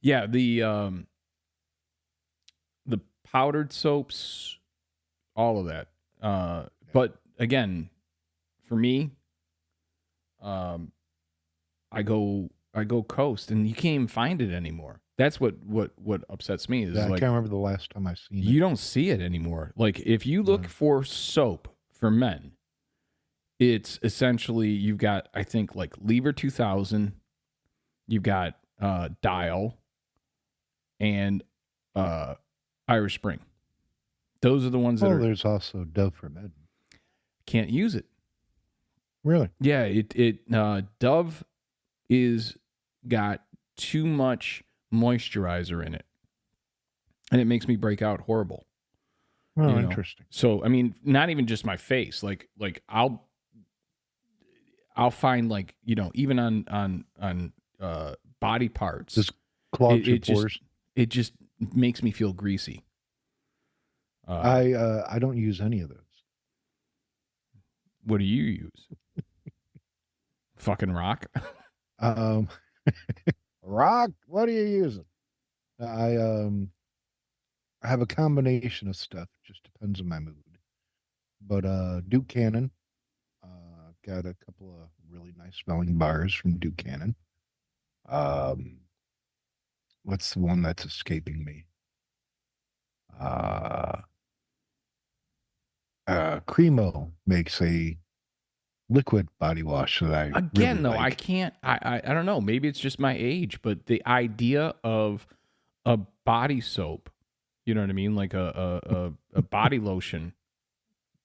Yeah, the powdered soaps, all of that. But again, for me, um, I go coast, and you can't even find it anymore. That's what upsets me is Yeah, I like can't remember the last time I seen you it. don't see it anymore. Like if you look for soap for men, it's essentially you've got I think like Lever 2000, you've got Dial, and Irish Spring. Those are the ones that Well, are there's also Dove for Men. can't use it. Really? Yeah, Dove is got too much moisturizer in it, and it makes me break out horrible. Oh, You know, interesting. so I mean, not even just my face. Like I'll find like even on body parts, Just clogs your it just pores. it just makes me feel greasy. I don't use any of those. What do you use? Fucking rock. Um, Rock, what are you using? I have a combination of stuff. Just depends on my mood. But Duke Cannon, got a couple of really nice smelling bars from Duke Cannon. Um, what's the one that's escaping me? Uh, Cremo makes a liquid body wash that I really Again, though, I like. can't. I don't know. Maybe it's just my age, but the idea of a body soap, you know what I mean, like a body lotion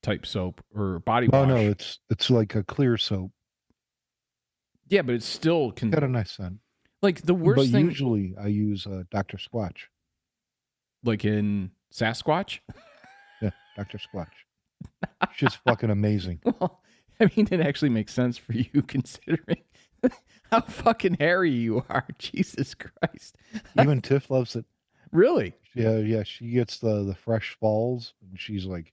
type soap or body Oh no, wash. it's like a clear soap. Yeah, but it still Got a can. nice scent. Like the But worst thing, usually I use Dr. Squatch. like in Sasquatch. Yeah, Dr. Squatch. It's just fucking amazing. Well, I mean, it actually makes sense for you considering how fucking hairy you are. Jesus Christ. Even Tiff loves it. Really? Yeah, she gets the fresh falls and she's like,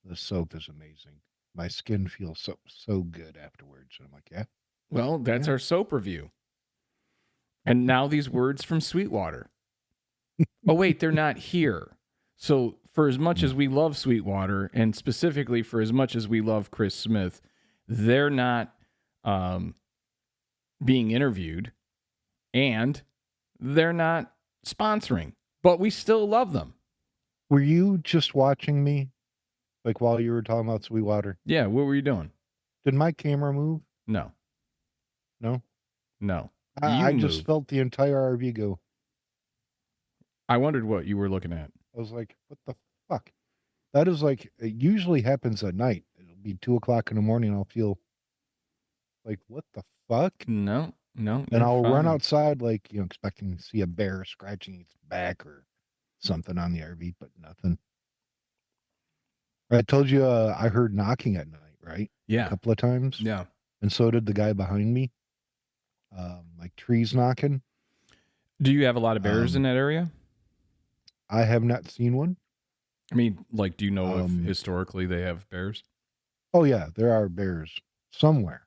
the soap is amazing. My skin feels so good afterwards. And I'm like, yeah, Well, that's yeah. our soap review. And now these words from Sweetwater. Oh, wait, they're not here. So, for as much as we love Sweetwater, and specifically for as much as we love Chris Smith, they're not being interviewed and they're not sponsoring, but we still love them. Were you just watching me like while you were talking about Sweetwater? Yeah, what were you doing? Did my camera move? No, No. no. I You just moved. felt the entire RV go. I wondered what you were looking at. I was like, what the fuck? That is like, it usually happens at night. It'll be 2 o'clock in the morning. I'll feel like, what the fuck? No, no, And you're I'll run fine. outside, like, expecting to see a bear scratching its back or something on the RV, but nothing. I told you I heard knocking at night, right? A Yeah, couple of times. yeah. And so did the guy behind me. Like trees knocking. Do you have a lot of bears in Um, that area? I have not seen one. I mean, like, do you know if Um, historically they have bears? oh yeah, there are bears somewhere.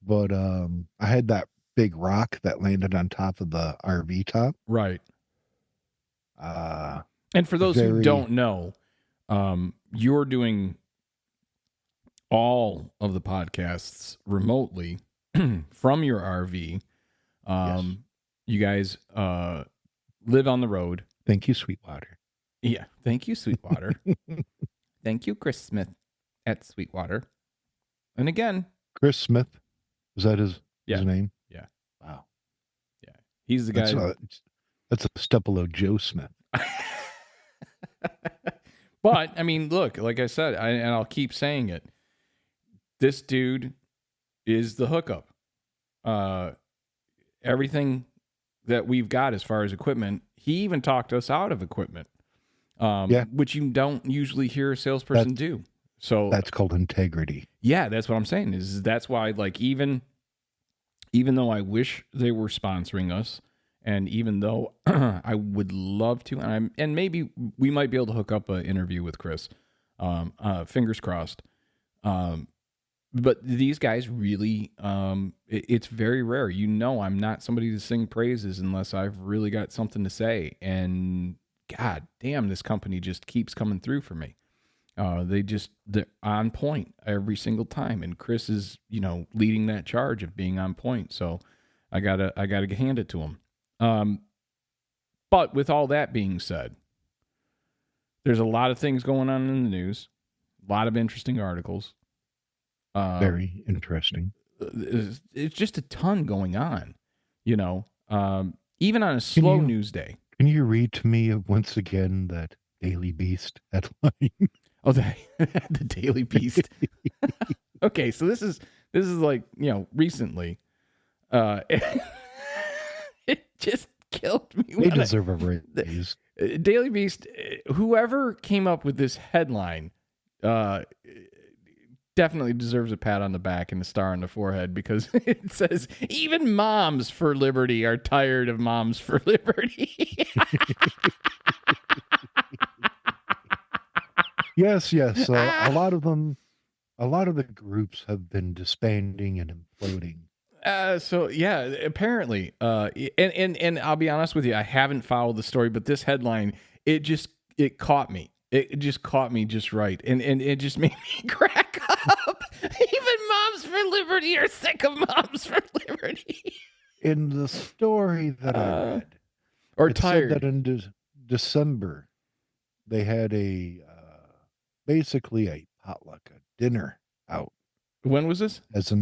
But I had that big rock that landed on top of the RV top. Right. Uh, And for those who very don't know, you're doing all of the podcasts remotely from your RV. yes. You guys live on the road. Thank you, Sweetwater. Yeah. Thank you, Sweetwater. Thank you, Chris Smith at Sweetwater. And again, Chris Smith, is that his yeah, name? yeah, Wow, yeah. He's the that's guy. a step below Joe Smith. But I mean, look, like I said, and I'll keep saying it. This dude is the hookup. Everything that we've got as far as equipment, he even talked us out of equipment, Yeah, which you don't usually hear a salesperson do. So that's called integrity. yeah, that's what I'm saying. Is that's why, like, even though I wish they were sponsoring us, and even though I would love to, and maybe we might be able to hook up an interview with Chris. Fingers crossed. but these guys really, it's very rare. I'm not somebody to sing praises unless I've really got something to say. And God damn, this company just keeps coming through for me. They're on point every single time. And Chris is, leading that charge of being on point. So I gotta hand it to him. But with all that being said, there's a lot of things going on in the news, a lot of interesting articles. Very interesting. It's just a ton going on, even on a slow news day. Can you read to me once again that Daily Beast headline? Oh, the Daily Beast. Okay, so this is like, recently. It just killed me. They deserve a raise. Daily Beast, whoever came up with this headline, definitely deserves a pat on the back and a star on the forehead, because it says even moms for liberty are tired of moms for liberty. Yes. A lot of the groups have been disbanding and imploding. So yeah, apparently, and I'll be honest with you, I haven't followed the story, but this headline, it caught me. It just caught me just right, and it just made me crack up. Even moms for liberty are sick of moms for liberty. In the story that I read, or it tired, said that in December they had basically a potluck, a dinner out. When was this? As a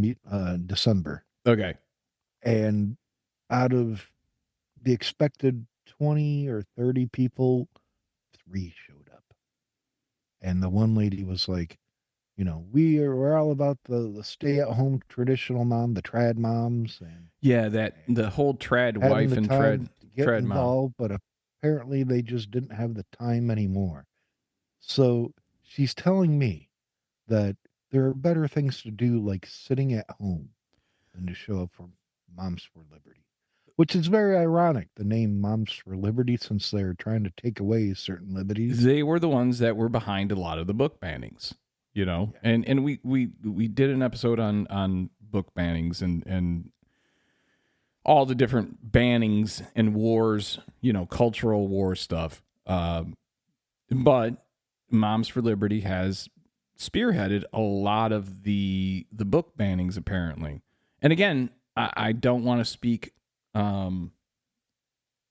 December. Okay. And out of the expected 20 or 30 people, 3 showed up. And the one lady was like, we're all about the stay-at-home traditional mom, the trad moms. And the whole trad wife and trad involved, mom. But apparently they just didn't have the time anymore. So she's telling me that there are better things to do, like sitting at home, than to show up for Moms for Liberty, which is very ironic, the name Moms for Liberty, since they're trying to take away certain liberties. They were the ones that were behind a lot of the book bannings, and we did an episode on book bannings and all the different bannings and wars, cultural war stuff. But Moms for Liberty has spearheaded a lot of the book bannings, apparently. And again, I don't want to speak out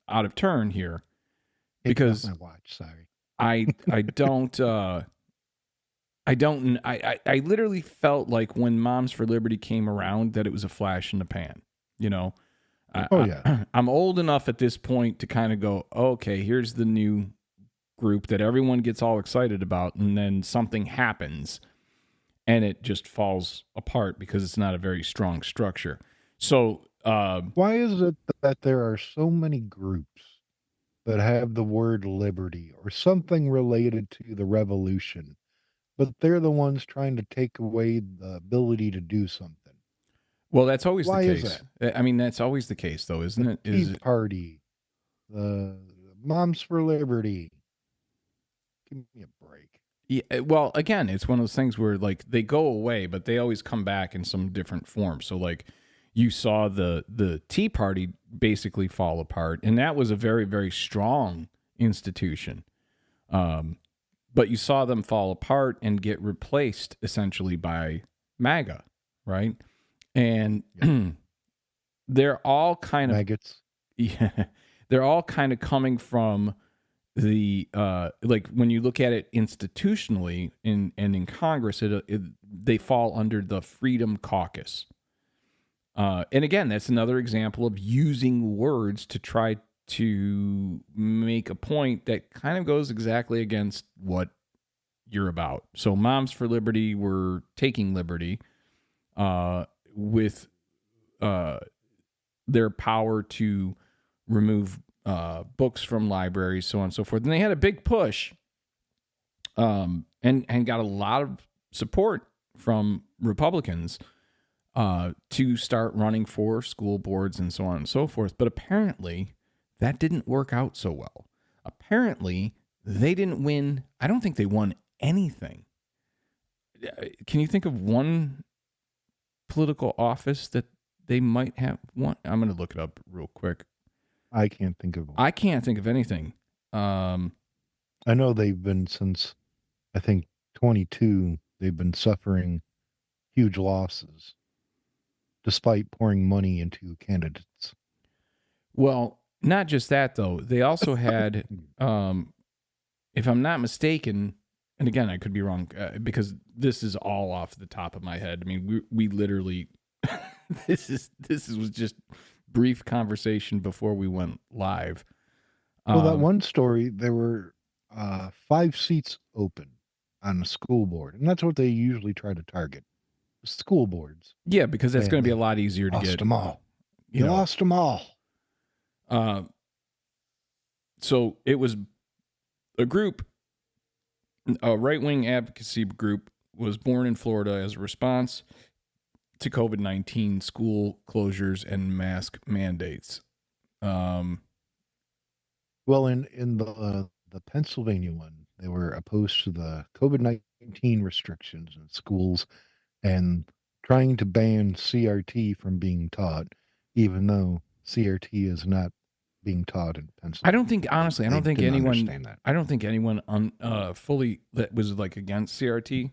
of turn here, because my watch, sorry. I literally felt like when Moms for Liberty came around that it was a flash in the pan. I'm old enough at this point to kind of go, okay, here's the new group that everyone gets all excited about, and then something happens and it just falls apart because it's not a very strong structure. So why is it that there are so many groups that have the word liberty or something related to the revolution, but they're the ones trying to take away the ability to do something? Well, that's always Why the case. Is that? I mean, that's always the case, though, isn't it? Tea Party, the Moms for Liberty. Give me a break. Yeah, well, again, it's one of those things where, like, they go away, but they always come back in some different form. So, like, you saw the Tea Party basically fall apart, and that was a very, very strong institution. But you saw them fall apart and get replaced essentially by MAGA, right? And they're all kind of maggots. Yeah, they're all kind of coming from the like, when you look at it institutionally and in Congress, they fall under the Freedom Caucus. And again, that's another example of using words to try to make a point that kind of goes exactly against what you're about. So Moms for Liberty were taking liberty with their power to remove books from libraries, so on and so forth. And they had a big push and got a lot of support from Republicans to start running for school boards and so on and so forth. But apparently that didn't work out so well. Apparently they didn't win. I don't think they won anything. Can you think of one political office that they might have won? I'm going to look it up real quick. I can't think of one. I can't think of anything. I know they've been since, I think, 22, they've been suffering huge losses despite pouring money into candidates. Well, not just that, though. They also had, if I'm not mistaken, and again, I could be wrong because this is all off the top of my head. I mean, we literally, this was just brief conversation before we went live. Well, that one story, there were 5 seats open on the school board, and that's what they usually try to target. School boards. Yeah, because that's going to be a lot easier to lost get. Them all. You know, lost them all. So it was a group, a right-wing advocacy group, was born in Florida as a response to COVID-19 school closures and mask mandates. Well, in the Pennsylvania one, they were opposed to the COVID-19 restrictions in schools and trying to ban CRT from being taught, even though CRT is not being taught in Pennsylvania. I don't think, honestly, I don't think anyone fully that was like against CRT.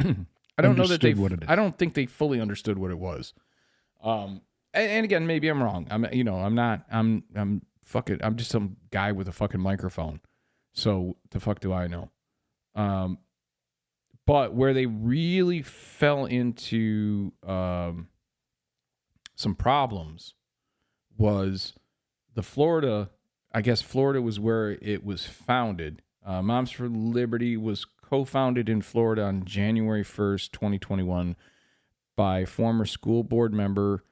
I don't know that they. I don't think they fully understood what it was. And again, maybe I'm wrong. I'm not. I'm fucking. I'm just some guy with a fucking microphone. So the fuck do I know? But where they really fell into some problems was the Florida. I guess Florida was where it was founded. Moms for Liberty was co-founded in Florida on January 1st, 2021 by former school board member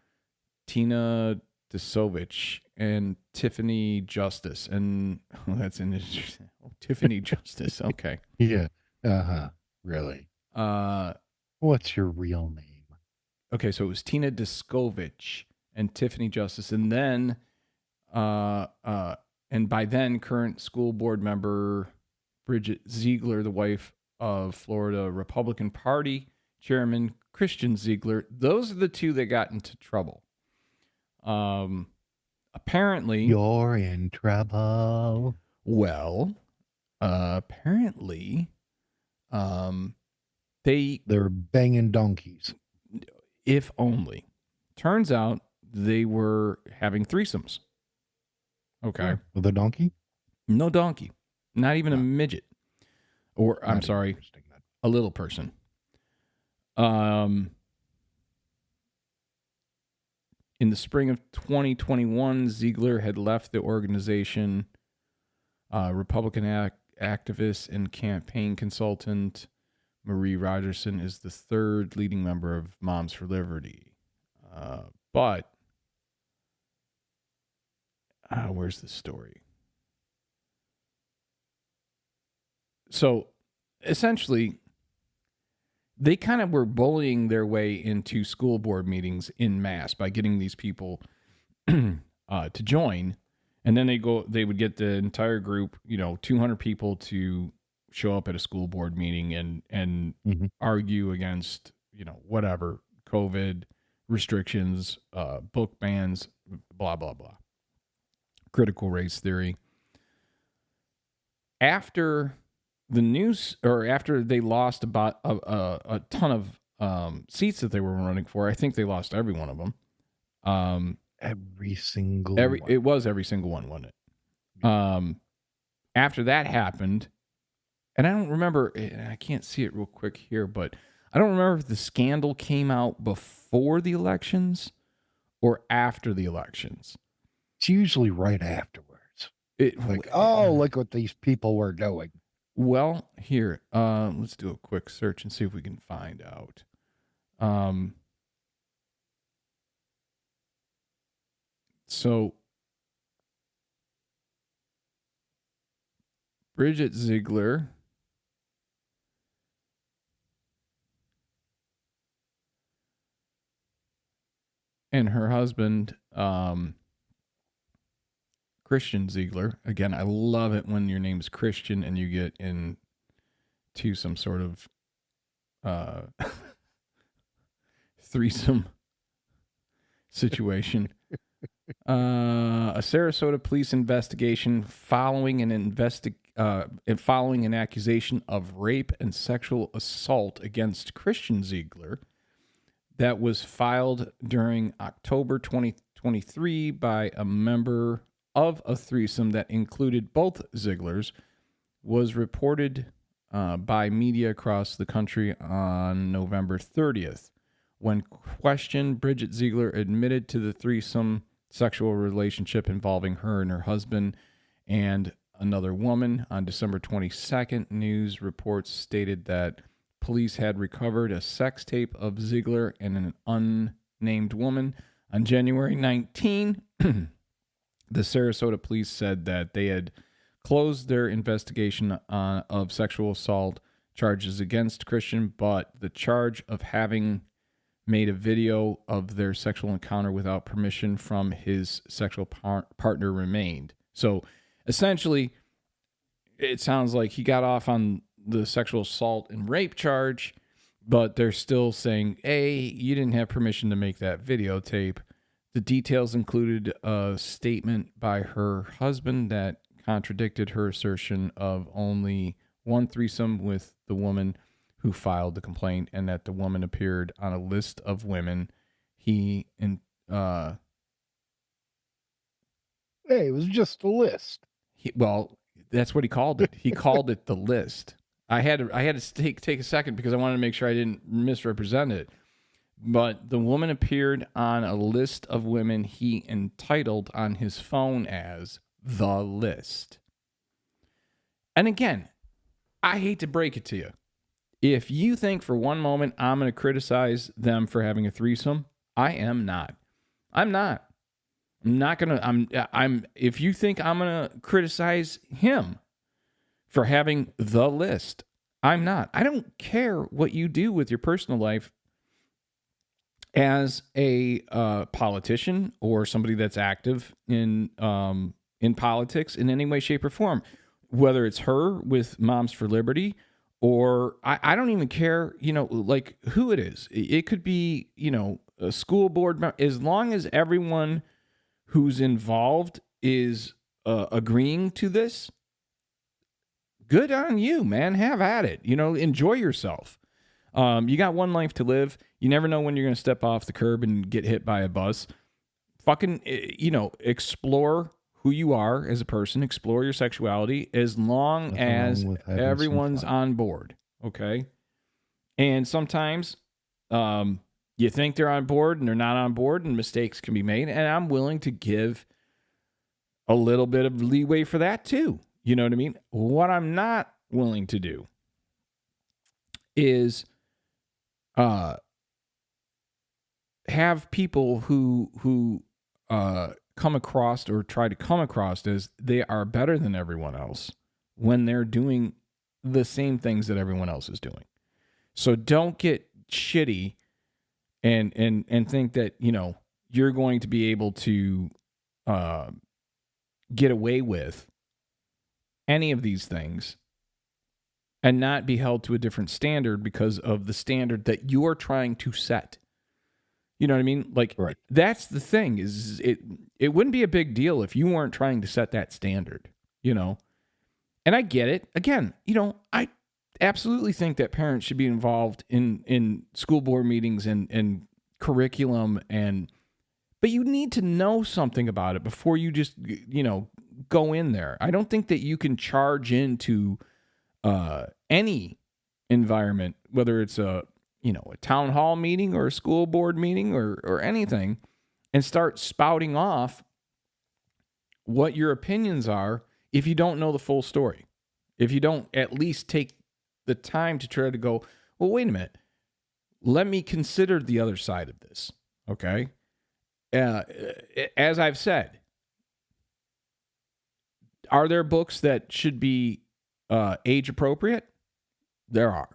Tina Desovich and Tiffany Justice. And that's an interesting. Tiffany Justice. Okay. Yeah. Really? What's your real name? Okay, so it was Tina Desovich and Tiffany Justice, and then and by then current school board member Bridget Ziegler, the wife of Florida Republican Party Chairman Christian Ziegler. Those are the two that got into trouble. Apparently, you're in trouble. Well, apparently, they're banging donkeys. If only. Turns out they were having threesomes. Okay. With a donkey? No donkey. Not even a midget. Or, I'm sorry, a little person. In the spring of 2021, Ziegler had left the organization. Republican activist and campaign consultant Marie Rogerson is the third leading member of Moms for Liberty. But where's the story? So essentially, they kind of were bullying their way into school board meetings en masse by getting these people to join. And then they would get the entire group, 200 people to show up at a school board meeting and argue against, whatever, COVID restrictions, book bans, blah, blah, blah. Critical race theory. After the news, or after they lost about a ton of seats that they were running for, I think they lost every one of them. Every single one. It was every single one, wasn't it? After that happened, and I don't remember, I can't see it real quick here, but I don't remember if the scandal came out before the elections or after the elections. It's usually right afterwards. Look what these people were doing. Well, here, let's do a quick search and see if we can find out. So, Bridget Ziegler and her husband, Christian Ziegler. Again, I love it when your name's Christian and you get into some sort of threesome situation. A Sarasota police investigation following an accusation of rape and sexual assault against Christian Ziegler that was filed during October 2023 by a member of a threesome that included both Zieglers was reported by media across the country on November 30th. When questioned, Bridget Ziegler admitted to the threesome sexual relationship involving her and her husband and another woman. On December 22nd, news reports stated that police had recovered a sex tape of Ziegler and an unnamed woman. On January 19, the Sarasota police said that they had closed their investigation of sexual assault charges against Christian, but the charge of having made a video of their sexual encounter without permission from his sexual partner remained. So essentially, it sounds like he got off on the sexual assault and rape charge, but they're still saying, hey, you didn't have permission to make that videotape. The details included a statement by her husband that contradicted her assertion of only one threesome with the woman who filed the complaint, and that the woman appeared on a list of women he Hey, it was just a list. Well, that's what he called it. He called it the list. I had to take a second because I wanted to make sure I didn't misrepresent it. But the woman appeared on a list of women he entitled on his phone as the list. And again, I hate to break it to you. If you think for one moment I'm going to criticize them for having a threesome, I am not. I'm not. I'm not going to, if you think I'm going to criticize him for having the list, I'm not. I don't care what you do with your personal life as a politician or somebody that's active in politics in any way, shape, or form. Whether it's her with Moms for Liberty, or I don't even care, like who it is. It could be, a school board member. As long as everyone who's involved is agreeing to this, good on you, man. Have at it. Enjoy yourself. You got one life to live. You never know when you're going to step off the curb and get hit by a bus. Fucking, explore who you are as a person, explore your sexuality as long as everyone's on board, okay? And sometimes you think they're on board and they're not on board, and mistakes can be made, and I'm willing to give a little bit of leeway for that too. You know what I mean? What I'm not willing to do is have people who come across or try to come across as they are better than everyone else when they're doing the same things that everyone else is doing. So don't get shitty and think that, you're going to be able to get away with any of these things and not be held to a different standard because of the standard that you're trying to set. You know what I mean? Like, right. That's the thing is it wouldn't be a big deal if you weren't trying to set that standard, And I get it. Again, I absolutely think that parents should be involved in school board meetings and curriculum, but you need to know something about it before you just, go in there. I don't think that you can charge into any environment, whether it's a town hall meeting or a school board meeting or anything, and start spouting off what your opinions are if you don't know the full story. If you don't at least take the time to try to go, well, wait a minute, let me consider the other side of this, okay? As I've said, are there books that should be age appropriate? There are.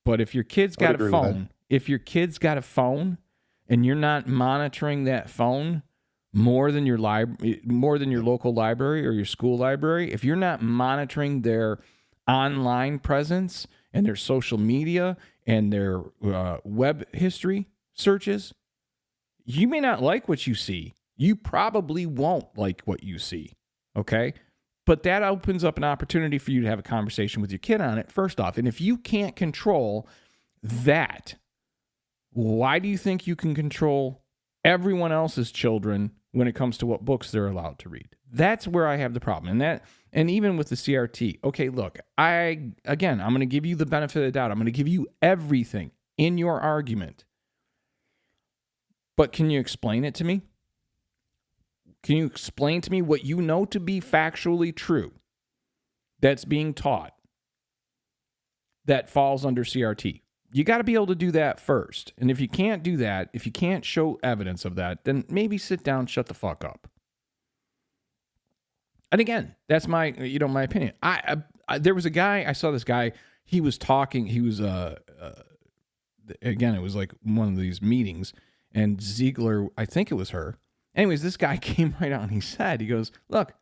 But if your kid's got a phone, and you're not monitoring that phone more than your local library or your school library, if you're not monitoring their online presence and their social media and their web history searches, you may not like what you see. You probably won't like what you see, okay? But that opens up an opportunity for you to have a conversation with your kid on it, first off. And if you can't control that, why do you think you can control everyone else's children when it comes to what books they're allowed to read? That's where I have the problem. And even with the CRT, okay, look, I'm going to give you the benefit of the doubt. I'm going to give you everything in your argument. But can you explain it to me? Can you explain to me what you know to be factually true that's being taught that falls under CRT? You got to be able to do that first. And if you can't do that, if you can't show evidence of that, then maybe sit down, shut the fuck up. And again, that's my opinion. There was a guy, I saw this guy, he was talking, he was, again, it was like one of these meetings, and Ziegler, I think it was her. Anyways, this guy came right out and he goes, look,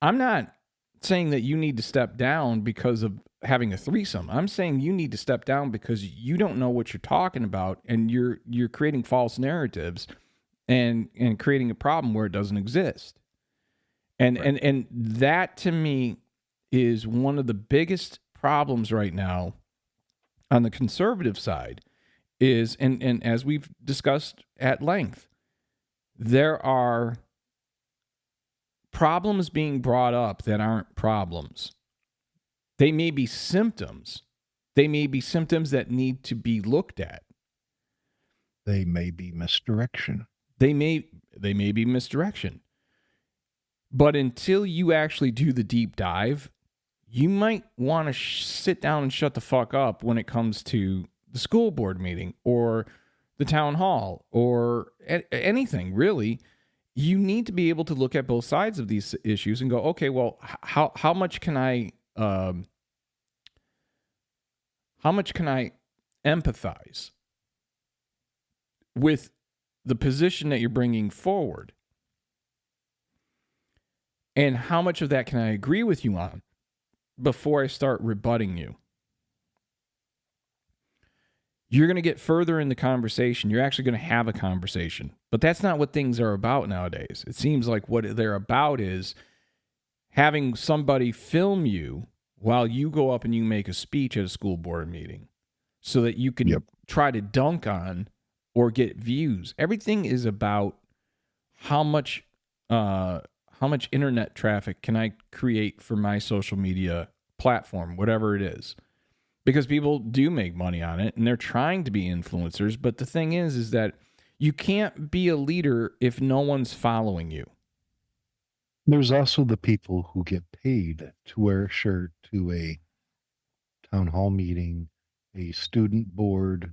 I'm not saying that you need to step down because of having a threesome. I'm saying you need to step down because you don't know what you're talking about, and you're creating false narratives and creating a problem where it doesn't exist. And right. and that to me is one of the biggest problems right now on the conservative side is, and as we've discussed at length, there are problems being brought up that aren't problems. They may be symptoms. They may be symptoms that need to be looked at. They may be misdirection. They may be misdirection. But until you actually do the deep dive, you might want to sit down and shut the fuck up when it comes to the school board meeting or the town hall or anything, really. You need to be able to look at both sides of these issues and go, okay, well, how much can I empathize with the position that you're bringing forward? And how much of that can I agree with you on before I start rebutting you? You're going to get further in the conversation. You're actually going to have a conversation. But that's not what things are about nowadays. It seems like what they're about is having somebody film you while you go up and you make a speech at a school board meeting so that you can try to dunk on or get views. Everything is about how much internet traffic can I create for my social media platform, whatever it is. Because people do make money on it and they're trying to be influencers. But the thing is that you can't be a leader if no one's following you. There's also the people who get paid to wear a shirt to a town hall meeting, a student board,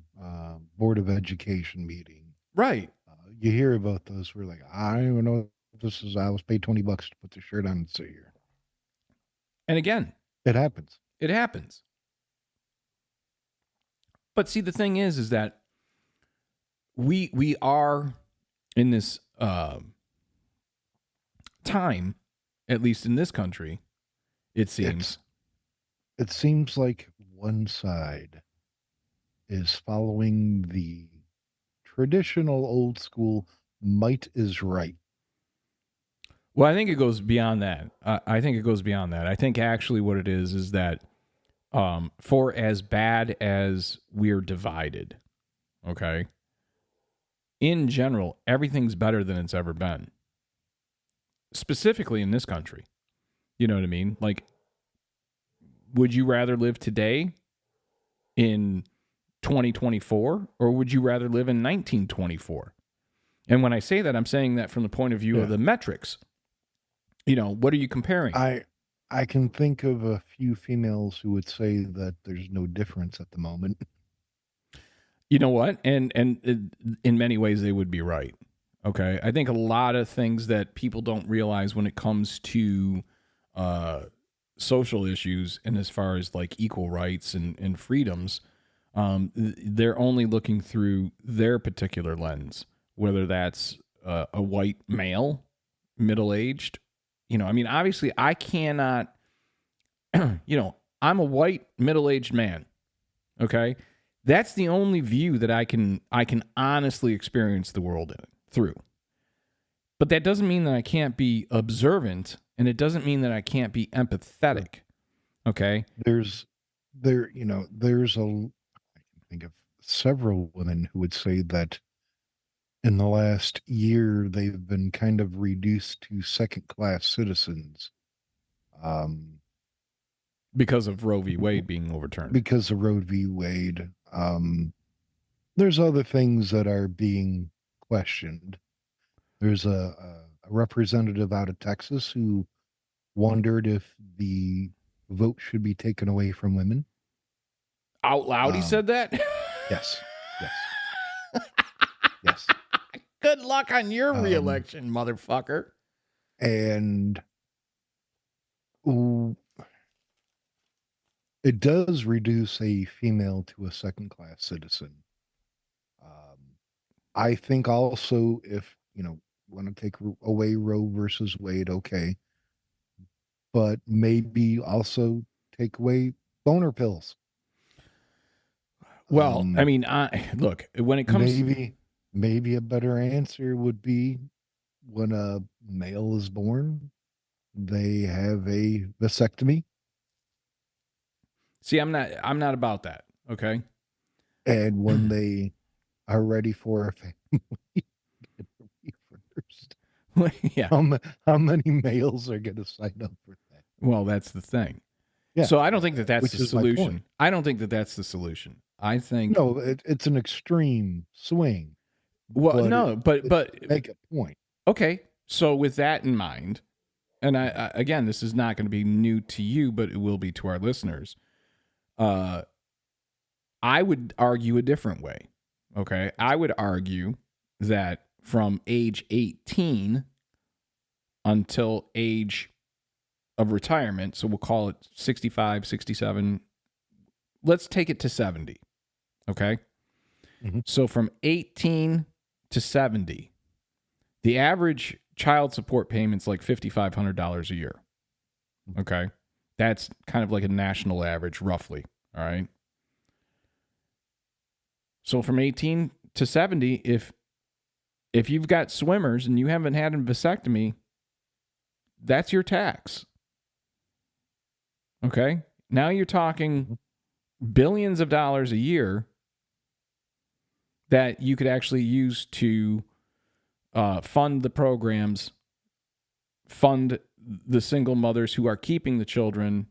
board of education meeting. Right. You hear about those. We're like, I don't even know what this is. I was paid $20 to put the shirt on and sit here. And again, it happens. It happens. But see, the thing is that we are in this time, at least in this country, it seems. It seems like one side is following the traditional old school might is right. Well, I think it goes beyond that. I think actually what it is that for as bad as we're divided, okay, in general, everything's better than it's ever been. Specifically in this country. You know what I mean? Like, would you rather live today in 2024 or would you rather live in 1924? And when I say that, I'm saying that from the point of view of the metrics. You know, what are you comparing? I can think of a few females who would say that there's no difference at the moment. You know what? And in many ways, they would be right. Okay. I think a lot of things that people don't realize when it comes to social issues and as far as like equal rights and freedoms, they're only looking through their particular lens, whether that's a white male, middle-aged. You know, I mean, obviously I cannot, I'm a white middle-aged man. Okay? That's the only view that I can honestly experience the world through. But that doesn't mean that I can't be observant, and it doesn't mean that I can't be empathetic. Okay? There's I can think of several women who would say that in the last year they've been kind of reduced to second-class citizens. Because of Roe v. Wade being overturned. Because of Roe v. Wade. There's other things that are being questioned. There's a representative out of Texas who wondered if the vote should be taken away from women. Out loud, he said that? Yes. Yes. Good luck on your reelection, motherfucker. And it does reduce a female to a second-class citizen. I think also if, want to take away Roe versus Wade, okay. But maybe also take away boner pills. Well, I mean, look, when it comes... Maybe a better answer would be when a male is born, they have a vasectomy. See, I'm not about that, okay? And when they are ready for a family, first. Yeah. How many males are going to sign up for that? Well, that's the thing. Yeah. So I don't think that that's the solution. My point. I don't think that that's the solution. I think... No, it's an extreme swing. Well, no, but make a point. Okay, so with that in mind, and I again, this is not going to be new to you, but it will be to our listeners. I would argue a different way. Okay, I would argue that from age 18 until age of retirement, so we'll call it 65, 67, let's take it to 70. Okay, So from 18 to 70, the average child support payment's like $5,500 a year. Okay? That's kind of like a national average, roughly. All right? So from 18 to 70, if you've got swimmers and you haven't had a vasectomy, that's your tax. Okay? Now you're talking billions of dollars a year that you could actually use to fund the programs, fund the single mothers who are keeping the children,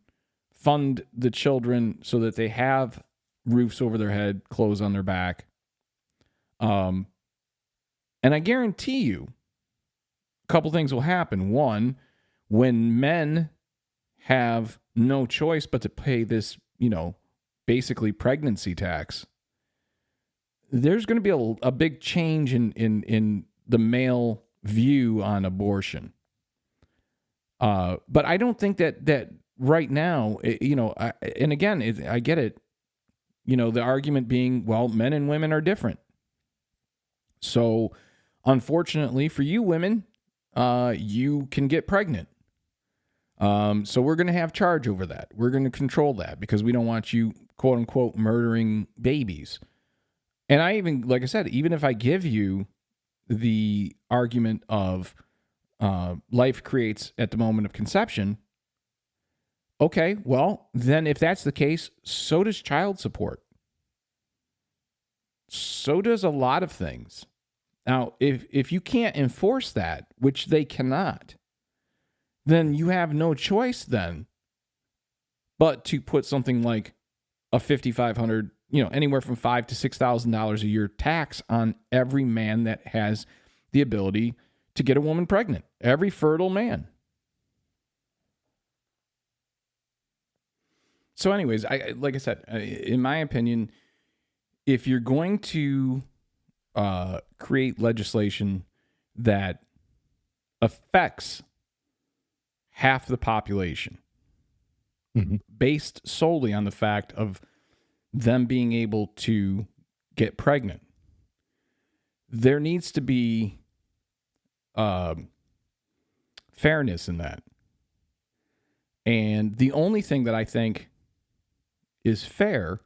fund the children so that they have roofs over their head, clothes on their back. And I guarantee you a couple things will happen. One, when men have no choice but to pay this, basically pregnancy tax, there's going to be a big change in the male view on abortion. But I don't think that right now, and again, I get it, the argument being, well, men and women are different. So unfortunately for you women, you can get pregnant. So we're going to have charge over that. We're going to control that because we don't want you, quote unquote, murdering babies. And I even, like I said, even if I give you the argument of life creates at the moment of conception, okay, well, then if that's the case, so does child support. So does a lot of things. Now, if you can't enforce that, which they cannot, then you have no choice then but to put something like a $5,500, anywhere from $5,000 to $6,000 a year tax on every man that has the ability to get a woman pregnant. Every fertile man. So anyways, like I said, in my opinion, if you're going to create legislation that affects half the population, based solely on the fact of them being able to get pregnant, there needs to be fairness in that. And the only thing that I think is fair,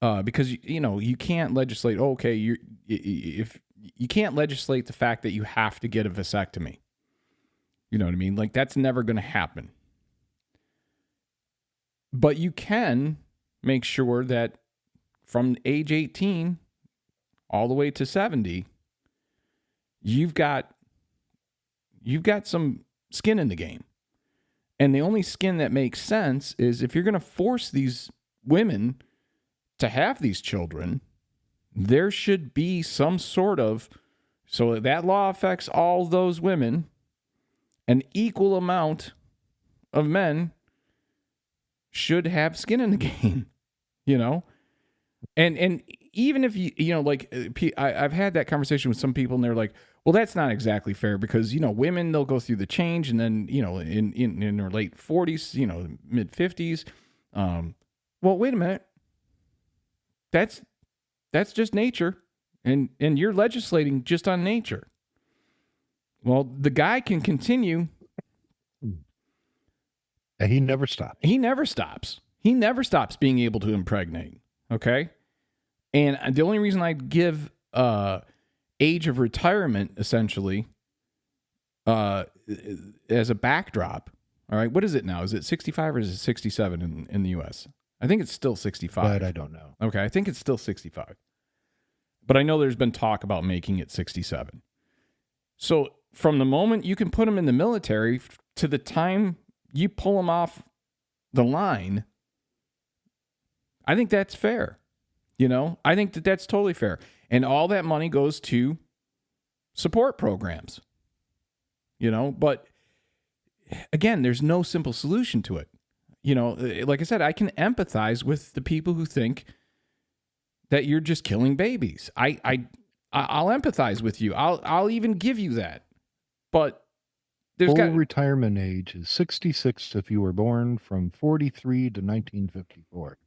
because you can't legislate. Okay, if you can't legislate the fact that you have to get a vasectomy. You know what I mean? Like, that's never going to happen. But you can make sure that from age 18 all the way to 70, you've got some skin in the game. And the only skin that makes sense is if you're going to force these women to have these children, there should be some sort of, so that law affects all those women, an equal amount of men should have skin in the game, and even if I've had that conversation with some people and they're like, well, that's not exactly fair because, women, they'll go through the change and then, in their late 40s, mid 50s. Well, wait a minute. That's just nature. And you're legislating just on nature. Well, the guy can continue. And he never stops. He never stops. He never stops being able to impregnate. Okay. And the only reason I give age of retirement essentially as a backdrop. All right. What is it now? Is it 65 or is it 67 in the U.S.? I think it's still 65. But I don't know. Okay. I think it's still 65. But I know there's been talk about making it 67. So from the moment you can put them in the military to the time you pull them off the line, I think that's fair. I think that's totally fair. And all that money goes to support programs. But again, there's no simple solution to it. Like I said, I can empathize with the people who think that you're just killing babies. I'll empathize with you. I'll even give you that. But there's full retirement age is 66 if you were born from 43 to 1954.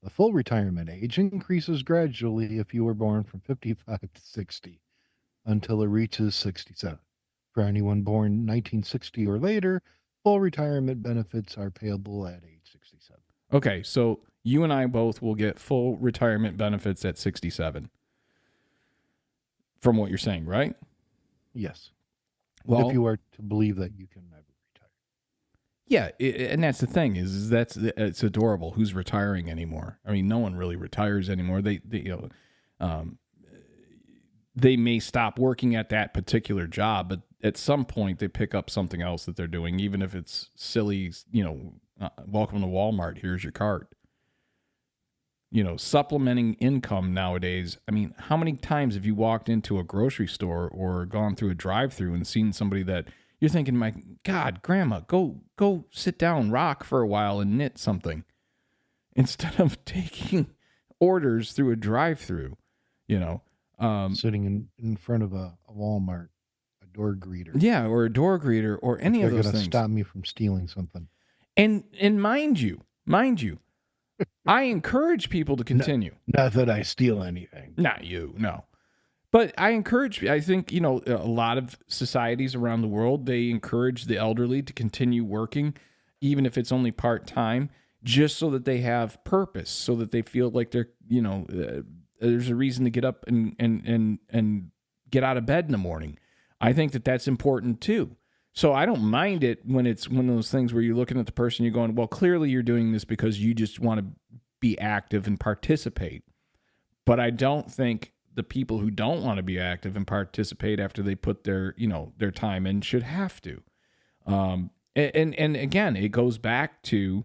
The full retirement age increases gradually if you were born from 55 to 60 until it reaches 67. For anyone born 1960 or later, full retirement benefits are payable at age 67. Okay, so you and I both will get full retirement benefits at 67. From what you're saying, right? Yes. Well, if you are to believe that you can never retire. Yeah, and that's the thing it's adorable. Who's retiring anymore? I mean, no one really retires anymore. They may stop working at that particular job, but at some point they pick up something else that they're doing, even if it's silly. Welcome to Walmart. Here's your card. Supplementing income nowadays. I mean, how many times have you walked into a grocery store or gone through a drive-through and seen somebody that you're thinking, my God, Grandma, go sit down, rock for a while and knit something instead of taking orders through a drive-through, Sitting in front of a Walmart, a door greeter. Yeah, or a door greeter or any of those things. They're going to stop me from stealing something. And mind you, I encourage people to continue. Not that I steal anything. Not you, no. But I think, a lot of societies around the world, they encourage the elderly to continue working, even if it's only part-time, just so that they have purpose, so that they feel like they're, there's a reason to get up and get out of bed in the morning. I think that that's important too. So I don't mind it when it's one of those things where you're looking at the person, you're going, well, clearly you're doing this because you just want to be active and participate. But I don't think the people who don't want to be active and participate after they put their time in should have to. And again, it goes back to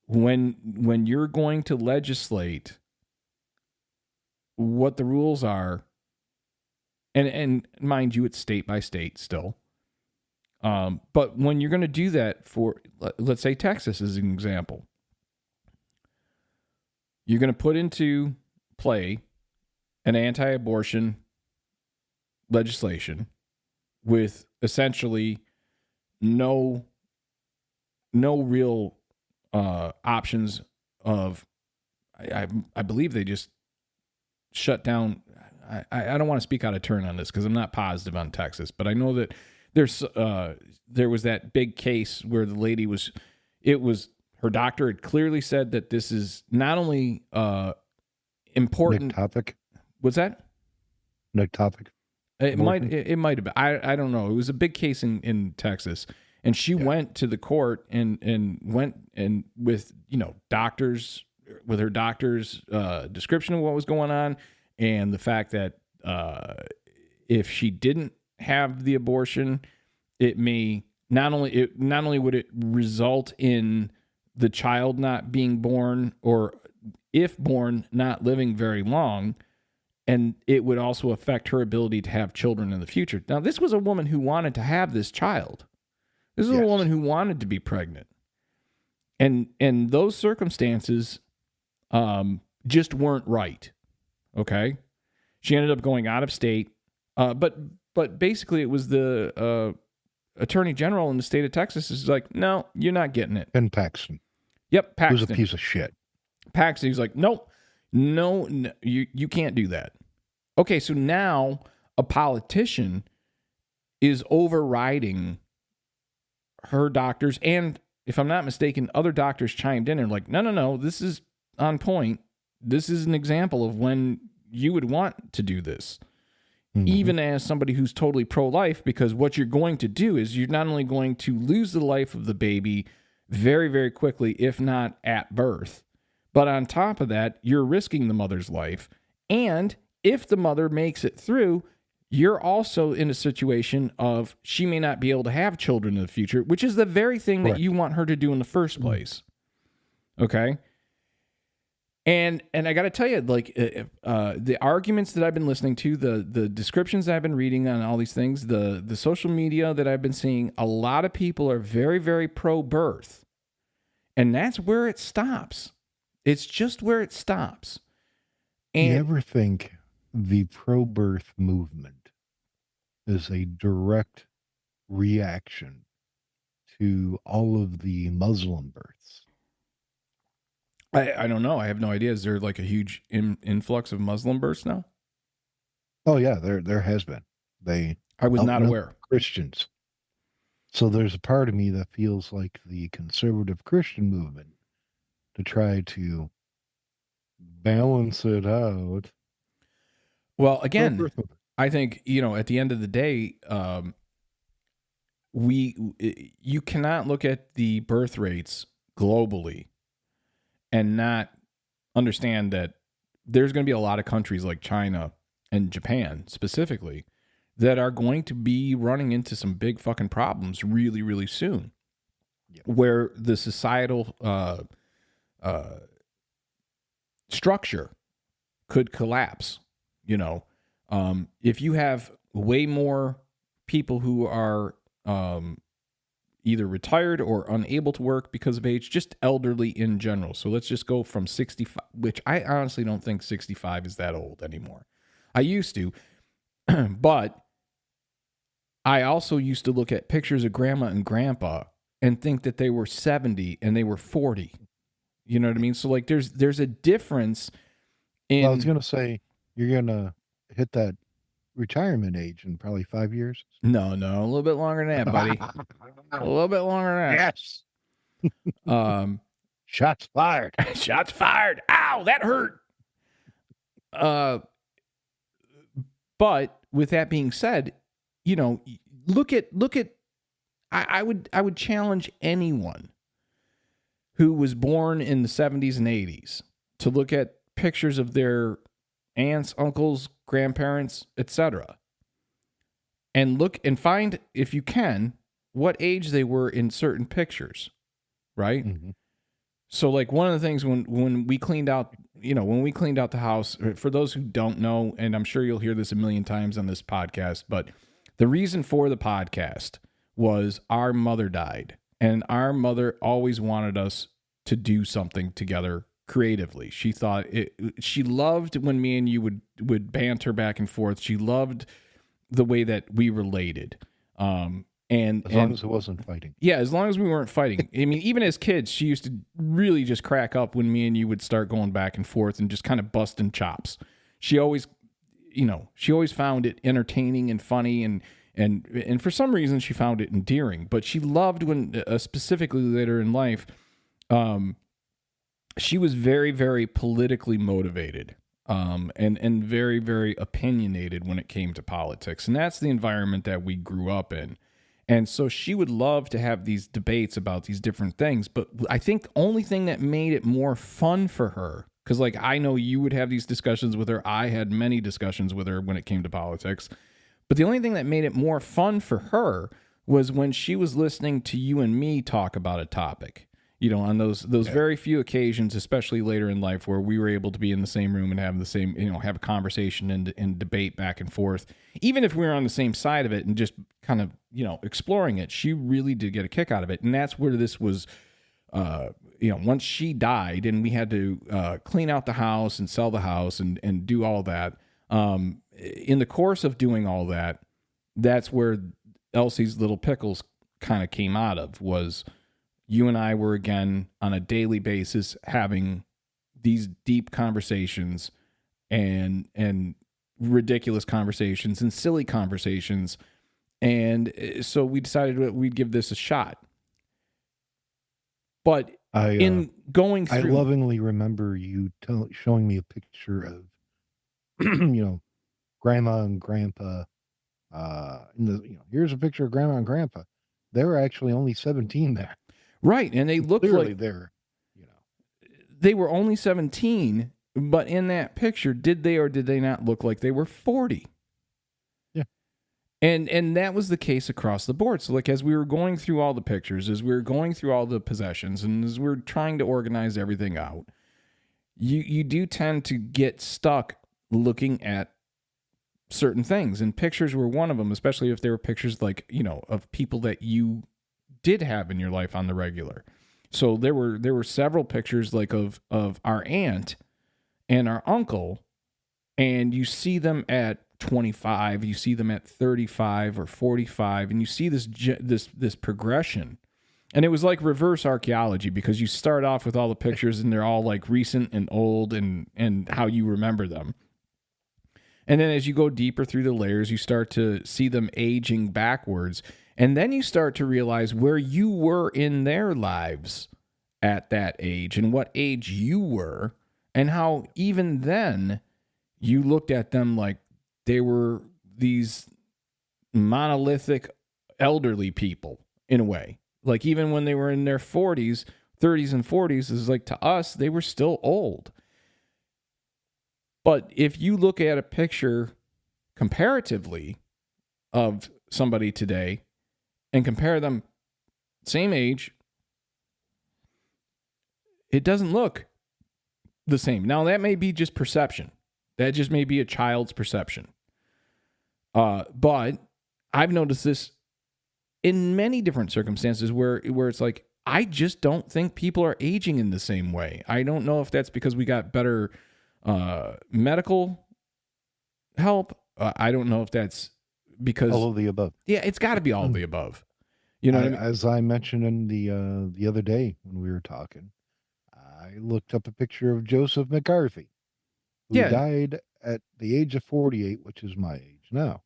when you're going to legislate what the rules are, and mind you, it's state by state still. But when you're going to do that for, let's say Texas as an example, you're going to put into play an anti-abortion legislation with essentially no real options of, I believe they just shut down. I don't want to speak out of turn on this because I'm not positive on Texas, but I know that there was that big case where the lady was Her doctor had clearly said that this is not only important. Ectopic. What's that? Ectopic. It might have been. I don't know. It was a big case in Texas, and she went to the court and went and with doctors, with her doctor's description of what was going on, and the fact that if she didn't have the abortion, it may not only would it result in the child not being born, or if born, not living very long, and it would also affect her ability to have children in the future. Now, this was a woman who wanted to have this child. This is a woman who wanted to be pregnant. And those circumstances just weren't right. Okay? She ended up going out of state. But basically it was the attorney general in the state of Texas is like, no, you're not getting it. Ben Paxton. Yep, Paxton. He was a piece of shit. Paxton, he's like, nope, no, you can't do that. Okay, so now a politician is overriding her doctors, and if I'm not mistaken, other doctors chimed in and like, no, this is on point. This is an example of when you would want to do this. Mm-hmm. Even as somebody who's totally pro-life, because what you're going to do is you're not only going to lose the life of the baby very, very quickly, if not at birth, but on top of that, you're risking the mother's life. And if the mother makes it through, you're also in a situation of she may not be able to have children in the future, which is the very thing that you want her to do in the first place. Okay? And I got to tell you, like, the arguments that I've been listening to, the descriptions that I've been reading on all these things, the social media that I've been seeing, a lot of people are very, very pro-birth. And that's where it stops. It's just where it stops. And you ever think the pro-birth movement is a direct reaction to all of the Muslim births? I don't know. I have no idea. Is there like a huge influx of Muslim births now? Oh yeah, there has been. I was not aware. Christians. So there's a part of me that feels like the conservative Christian movement to try to balance it out. Well, again, I think, at the end of the day, you cannot look at the birth rates globally and not understand that there's going to be a lot of countries like China and Japan specifically that are going to be running into some big fucking problems really, really soon. Yep. Where the societal structure could collapse. If you have way more people who are either retired or unable to work because of age, just elderly in general. So let's just go from 65, which I honestly don't think 65 is that old anymore. I used to, but I also used to look at pictures of grandma and grandpa and think that they were 70 and they were 40. You know what I mean? So like there's a difference in... Well, I was going to say, you're going to hit that retirement age in probably 5 years. No, a little bit longer than that, buddy. A little bit longer than that. Yes. Shots fired. Shots fired. Ow, that hurt. But with that being said, look at. I would challenge anyone who was born in the 70s and 80s to look at pictures of their aunts, uncles, grandparents, etc. And look and find, if you can, what age they were in certain pictures, right? Mm-hmm. So like one of the things when we cleaned out, the house, for those who don't know, and I'm sure you'll hear this a million times on this podcast, but the reason for the podcast was our mother died, and our mother always wanted us to do something together creatively. She thought she loved when me and you would banter back and forth. She loved the way that we related. And as long as it wasn't fighting. Yeah, as long as we weren't fighting. I mean, even as kids, she used to really just crack up when me and you would start going back and forth and just kind of busting chops. She always found it entertaining and funny, and for some reason she found it endearing. But she loved when, specifically later in life, she was very, very politically motivated, and very, very opinionated when it came to politics. And that's the environment that we grew up in. And so she would love to have these debates about these different things. But I think the only thing that made it more fun for her, because like I know you would have these discussions with her. I had many discussions with her when it came to politics. But the only thing that made it more fun for her was when she was listening to you and me talk about a topic. You know, on those very few occasions, especially later in life, where we were able to be in the same room and have the same, have a conversation and debate back and forth, even if we were on the same side of it and just kind of, exploring it, she really did get a kick out of it. And that's where this was, once she died and we had to clean out the house and sell the house and do all that. In the course of doing all that, that's where Elsie's Little Pickles kind of came out of, was you and I were again on a daily basis having these deep conversations and ridiculous conversations and silly conversations. And so we decided that we'd give this a shot. But in going through... I lovingly remember you showing me a picture of, Grandma and Grandpa. Here's a picture of Grandma and Grandpa. They were actually only 17 there. Right, and they looked clearly like they were only 17, but in that picture, did they or did they not look like they were 40? Yeah. And that was the case across the board. So like as we were going through all the pictures, as we were going through all the possessions, and as we we're trying to organize everything out, you do tend to get stuck looking at certain things, and pictures were one of them, especially if they were pictures like, of people that you did have in your life on the regular. So there were several pictures like of our aunt and our uncle, and you see them at 25, you see them at 35 or 45, and you see this progression. And it was like reverse archaeology, because you start off with all the pictures and they're all like recent and old and how you remember them. And then as you go deeper through the layers, you start to see them aging backwards. And then you start to realize where you were in their lives at that age and what age you were, and how even then you looked at them like they were these monolithic elderly people in a way. Like even when they were in their 30s and 40s, is like to us, they were still old. But if you look at a picture comparatively of somebody today and compare them same age, it doesn't look the same. Now, that may be just perception. That just may be a child's perception. But I've noticed this in many different circumstances where it's like, I just don't think people are aging in the same way. I don't know if that's because we got better medical help. I don't know if that's because all of the above. Yeah, it's got to be all of the above. You know what I mean? As I mentioned in the other day when we were talking, I looked up a picture of Joseph McCarthy, who died at the age of 48, which is my age now,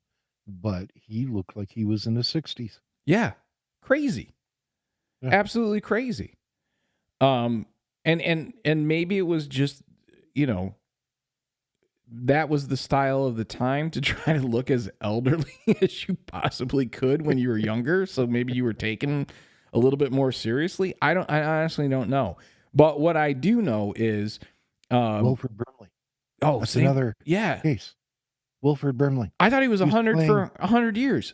but he looked like he was in his 60s. Yeah, crazy, absolutely crazy. And maybe it was just, that was the style of the time to try to look as elderly as you possibly could when you were younger. So maybe you were taken a little bit more seriously. I honestly don't know. But what I do know is Wilford Brimley. Oh, that's another case. Wilford Brimley. I thought he was 100 for 100 years.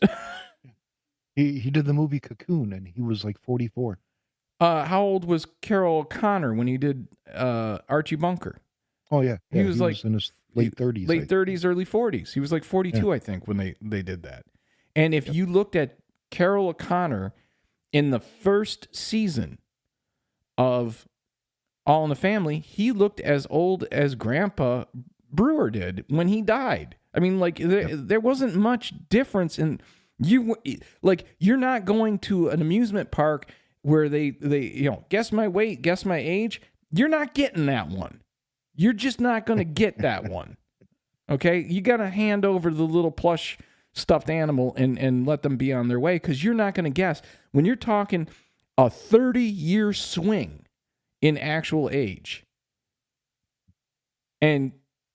He did the movie Cocoon, and he was like 44. How old was Carol O'Connor when he did Archie Bunker? Oh yeah, he was like in his late 30s. Late 30s, early 40s. He was like 42, I think, when they did that. And if you looked at Carol O'Connor in the first season of All in the Family, he looked as old as Grandpa Brewer did when he died. I mean, like there wasn't much difference in you're not going to an amusement park where they guess my weight, guess my age. You're not getting that one. You're just not going to get that one. Okay? You got to hand over the little plush stuffed animal and let them be on their way, because you're not going to guess. When you're talking a 30-year swing in actual age. And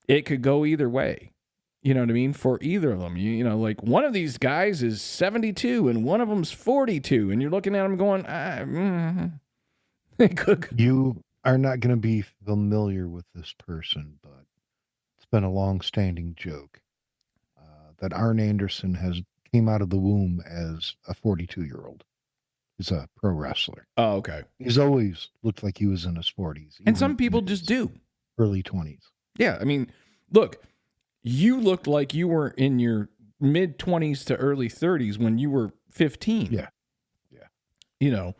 it could go either way. You know what I mean? For either of them. You know, like one of these guys is 72 and one of them's 42. And you're looking at them going, it could. You are not going to be familiar with this person, but it's been a long-standing joke that Arn Anderson has came out of the womb as a 42-year-old. He's a pro wrestler. Oh, okay. He's always looked like he was in his 40s. And some people just do. Early 20s. Yeah, I mean, look, you looked like you were in your mid 20s to early 30s when you were 15. Yeah. You know,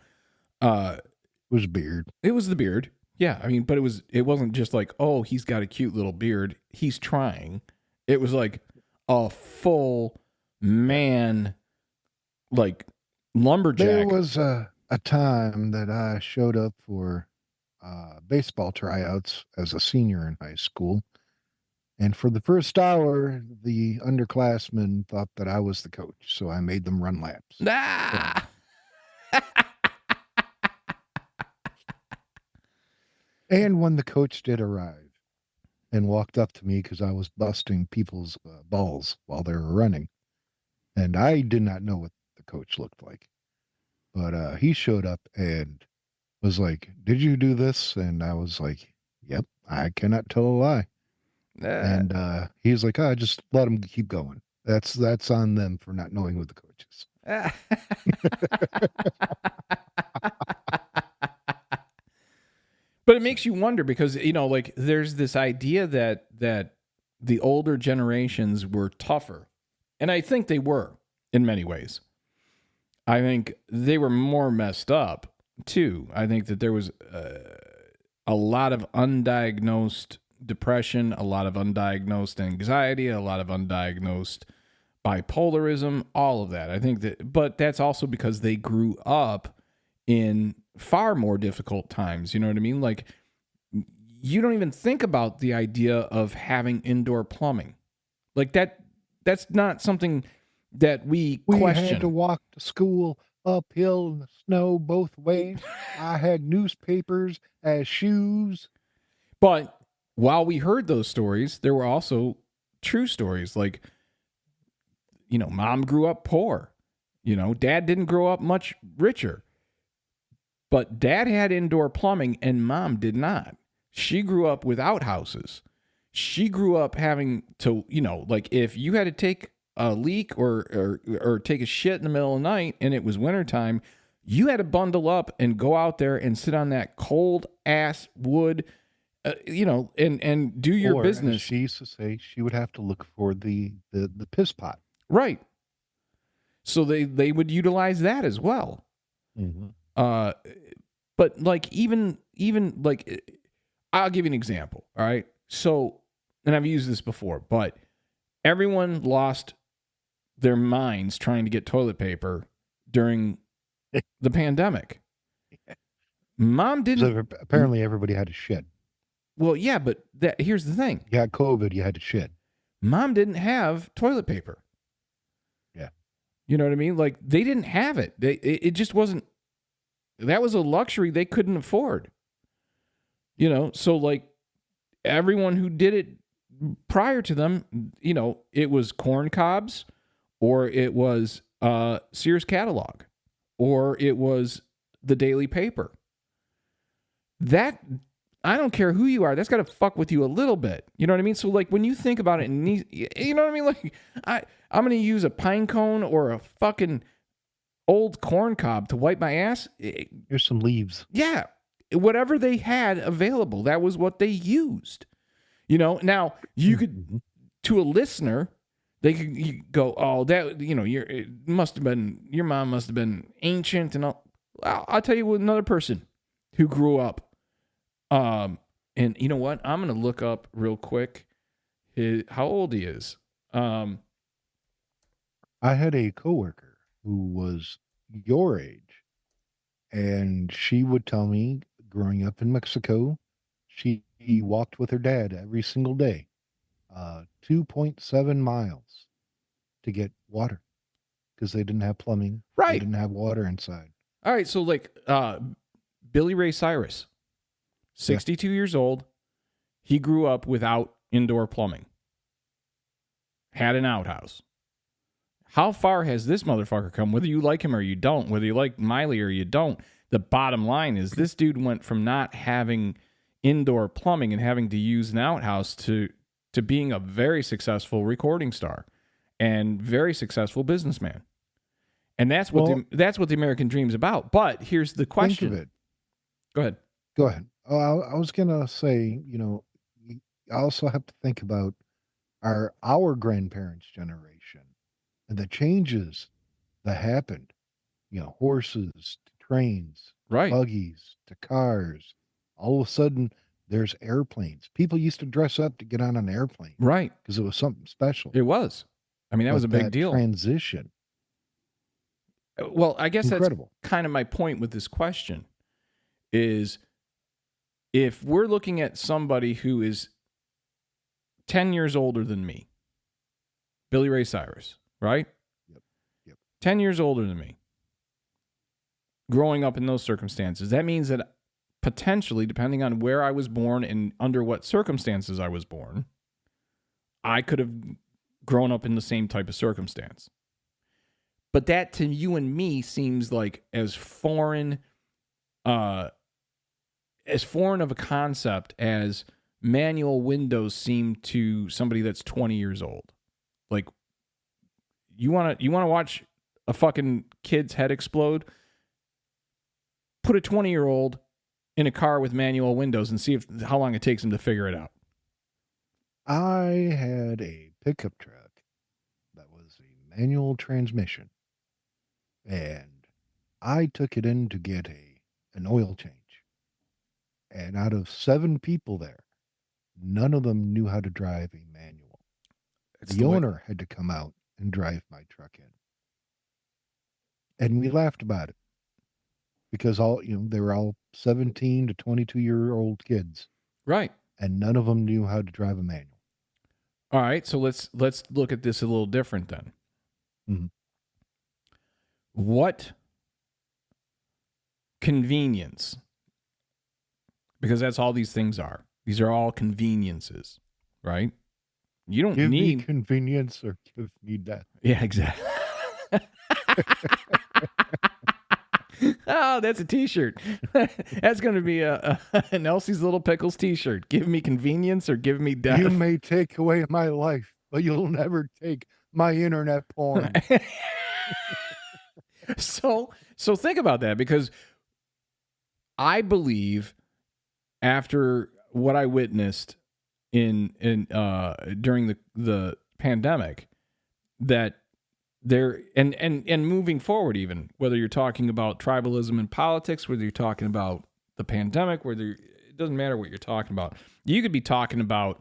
it was beard. It was the beard. Yeah, I mean, but it wasn't just like, oh, he's got a cute little beard. He's trying. It was like a full man, like lumberjack. There was a time that I showed up for baseball tryouts as a senior in high school. And for the first hour, the underclassmen thought that I was the coach. So I made them run laps. Ah! And when the coach did arrive and walked up to me because I was busting people's balls while they were running. And I did not know what the coach looked like. But he showed up and was like, "Did you do this?" And I was like, "Yep, I cannot tell a lie." And he was like, "I just let them keep going. That's on them for not knowing who the coach is." But it makes you wonder because, you know, like there's this idea that the older generations were tougher. And I think they were in many ways. I think they were more messed up too. I think that there was a lot of undiagnosed depression, a lot of undiagnosed anxiety, a lot of undiagnosed bipolarism, all of that. I think that, but that's also because they grew up in far more difficult times. You know what I mean? Like, you don't even think about the idea of having indoor plumbing. Like that's not something that we question. We had to walk to school uphill in the snow both ways. I had newspapers as shoes. But while we heard those stories, there were also true stories. Like, you know, mom grew up poor. You know, dad didn't grow up much richer. But dad had indoor plumbing and mom did not. She grew up without houses. She grew up having to, you know, like if you had to take a leak or take a shit in the middle of the night and it was wintertime, you had to bundle up and go out there and sit on that cold ass wood, you know, and do your business. As she used to say, she would have to look for the piss pot. Right. So they would utilize that as well. Mm-hmm. But like even like, I'll give you an example. All right. So, and I've used this before, but everyone lost their minds trying to get toilet paper during the pandemic. Mom didn't. So apparently everybody had to shit. Well, yeah, but here's the thing. You got COVID, you had to shit. Mom didn't have toilet paper. Yeah. You know what I mean? Like they didn't have it. It just wasn't. That was a luxury they couldn't afford. You know, so like everyone who did it prior to them, you know, it was corn cobs or it was Sears catalog or it was the daily paper. That, I don't care who you are, that's got to fuck with you a little bit. You know what I mean? So like when you think about it, and you know what I mean? Like I'm going to use a pine cone or a fucking old corn cob to wipe my ass. Here's some leaves. Yeah. Whatever they had available, that was what they used. You know, now you could, to a listener, they could go, oh, that, you know, your mom must have been ancient and all. I'll tell you another person who grew up. And you know what? I'm going to look up real quick how old he is. I had a coworker who was your age, and she would tell me, growing up in Mexico, she walked with her dad every single day, 2.7 miles to get water because they didn't have plumbing. Right. They didn't have water inside. All right. So like Billy Ray Cyrus. Yeah. 62 years old. He grew up without indoor plumbing. Had an outhouse. How far has this motherfucker come? Whether you like him or you don't, whether you like Miley or you don't, the bottom line is this dude went from not having indoor plumbing and having to use an outhouse to being a very successful recording star and very successful businessman. And that's what that's what the American dream's about. But here's the question. Think of it. Go ahead. Go ahead. Oh, I was gonna say, you also have to think about our grandparents' generation and the changes that happened. Horses to trains, Right. buggies to cars. All of a sudden, there's airplanes. People used to dress up to get on an airplane Right. because it was something special. It was. I mean, that was a big deal. Transition. Well, I guess Incredible. That's kind of my point with this question is if we're looking at somebody who is 10 years older than me, Billy Ray Cyrus, right? Yep. 10 years older than me, growing up in those circumstances, that means that potentially, depending on where I was born and under what circumstances I was born, I could have grown up in the same type of circumstance. But that to you and me seems like as foreign of a concept as manual windows seem to somebody that's 20 years old. Like, you want to watch a fucking kid's head explode? Put a 20-year-old in a car with manual windows and see how long it takes him to figure it out. I had a pickup truck that was a manual transmission, and I took it in to get an oil change. And out of 7 people there, none of them knew how to drive a manual. The owner had to come out and drive my truck in. And we laughed about it because they were all 17 to 22-year-old kids. Right. And none of them knew how to drive a manual. All right, so let's look at this a little different then. Mm-hmm. What convenience, because that's all these things are. These are all conveniences, right? You don't give need me convenience or give me death. Yeah, exactly. Oh, that's a T-shirt. That's going to be an Elsie's Little Pickles T-shirt. Give me convenience or give me death. You may take away my life, but you'll never take my internet porn. So think about that, because I believe after what I witnessed in during the pandemic, that there and moving forward, even whether you're talking about tribalism in politics, whether you're talking about the pandemic, it doesn't matter what you're talking about. You could be talking about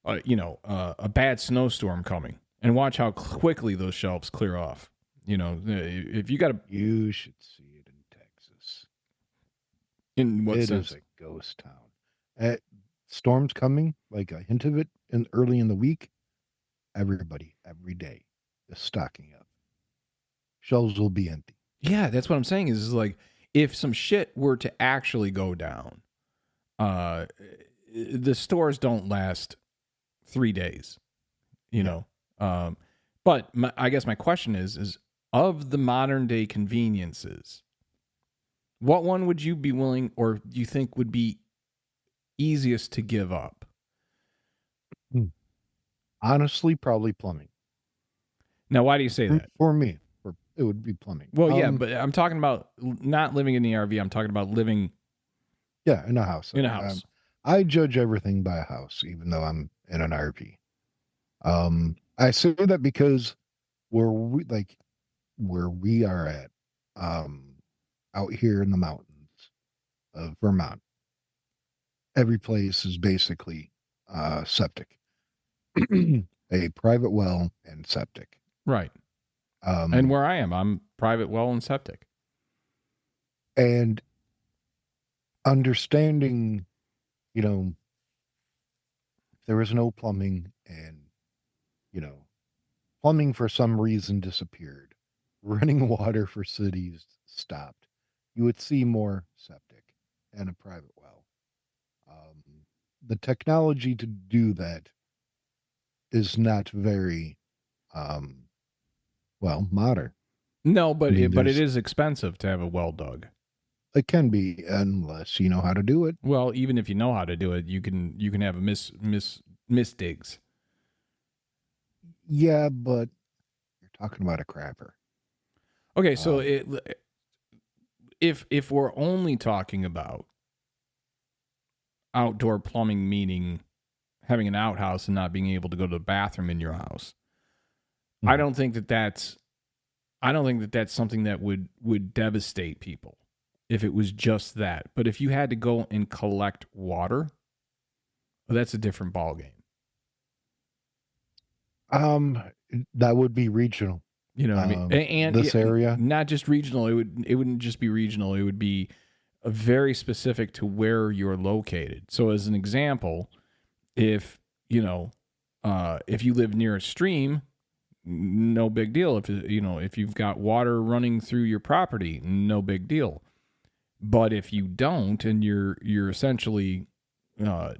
a bad snowstorm coming, and watch how quickly those shelves clear off. If you got you should see it in Texas. In what sense? It is a ghost town. Storms coming, like a hint of it, early in the week. Everybody, every day, is stocking up. Shelves will be empty. Yeah, that's what I'm saying. Is like if some shit were to actually go down, the stores don't last 3 days. But I guess my question is of the modern day conveniences, what one would you be willing, or do you think would be easiest to give up? Honestly, probably plumbing. Now, why do you say that? For me, it would be plumbing. Well, yeah, but I'm talking about not living in the RV. I'm talking about living. Yeah, in a house. In a house. I judge everything by a house, even though I'm in an RV. I say that because where we are at, out here in the mountains of Vermont, every place is basically septic, a private well and septic. Right. And where I am, I'm private well and septic. And understanding, if there is no plumbing and, plumbing for some reason disappeared, running water for cities stopped, you would see more septic and a private well. The technology to do that is not very, um, well, modern. No, I mean, but it is expensive to have a well dug. it can be unless you know how to do it. Well, even if you know how to do it, you can have a miss digs. Yeah, but you're talking about a crapper. Okay, so Um, if we're only talking about outdoor plumbing, meaning having an outhouse and not being able to go to the bathroom in your house, I mhm. don't think that that's something that would devastate people if it was just that. But if you had to go and collect water, well, that's a different ballgame. um, that would be regional. You know what I mean? This area, Not just regional. It wouldn't just be regional. It would be very specific to where you're located. So, as an example, if you know, if you live near a stream, no big deal. If you've got water running through your property, no big deal. But if you don't, and you're essentially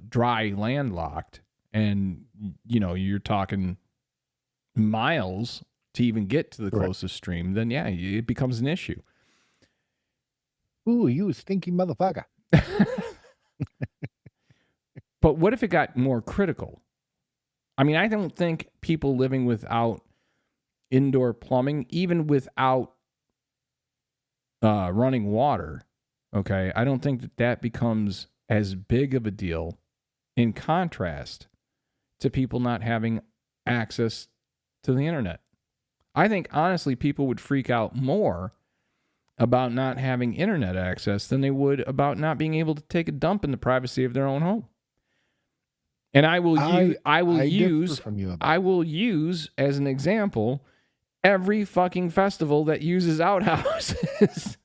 dry landlocked, and you're talking miles to even get to the correct. closest stream, then yeah, it becomes an issue. Ooh, you stinky motherfucker. But what if it got more critical? I mean, I don't think people living without indoor plumbing, even without running water, okay, I don't think that that becomes as big of a deal in contrast to people not having access to the internet. I think honestly, people would freak out more about not having internet access than they would about not being able to take a dump in the privacy of their own home. And I differ from you about I will use as an example every fucking festival that uses outhouses.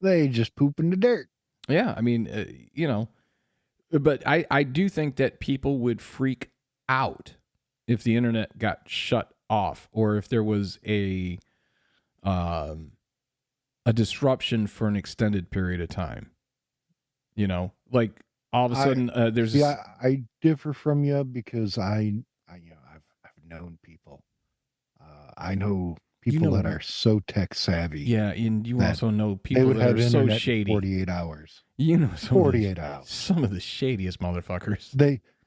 they just poop in the dirt. Yeah, I mean, but I do think that people would freak out if the internet got shut off or if there was um, a disruption for an extended period of time. Like all of a I sudden there's see. I differ from you because I've known people. I know you people that know are so tech savvy yeah, and you that also know they people would that are have so internet in shady. 48 hours. You know 48 hours. some of the shadiest motherfuckers.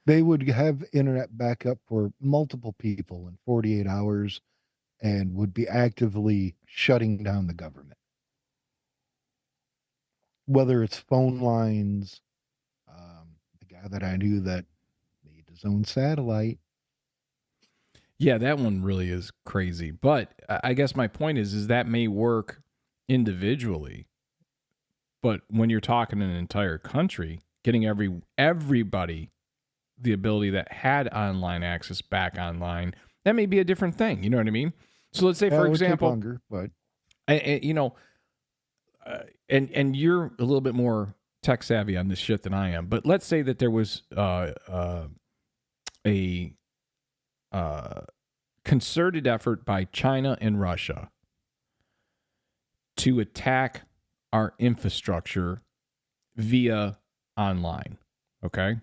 They would have internet backup for multiple people in 48 hours and would be actively shutting down the government. Whether it's phone lines, the guy that I knew that made his own satellite. Yeah, that one really is crazy. But I guess my point is that may work individually, but when you're talking an entire country, getting everybody the ability that had online access back online, that may be a different thing. You know what I mean? So let's say, Yeah, for it would take example, longer, but and you're a little bit more tech savvy on this shit than I am. But let's say that there was a concerted effort by China and Russia to attack our infrastructure via online. Okay.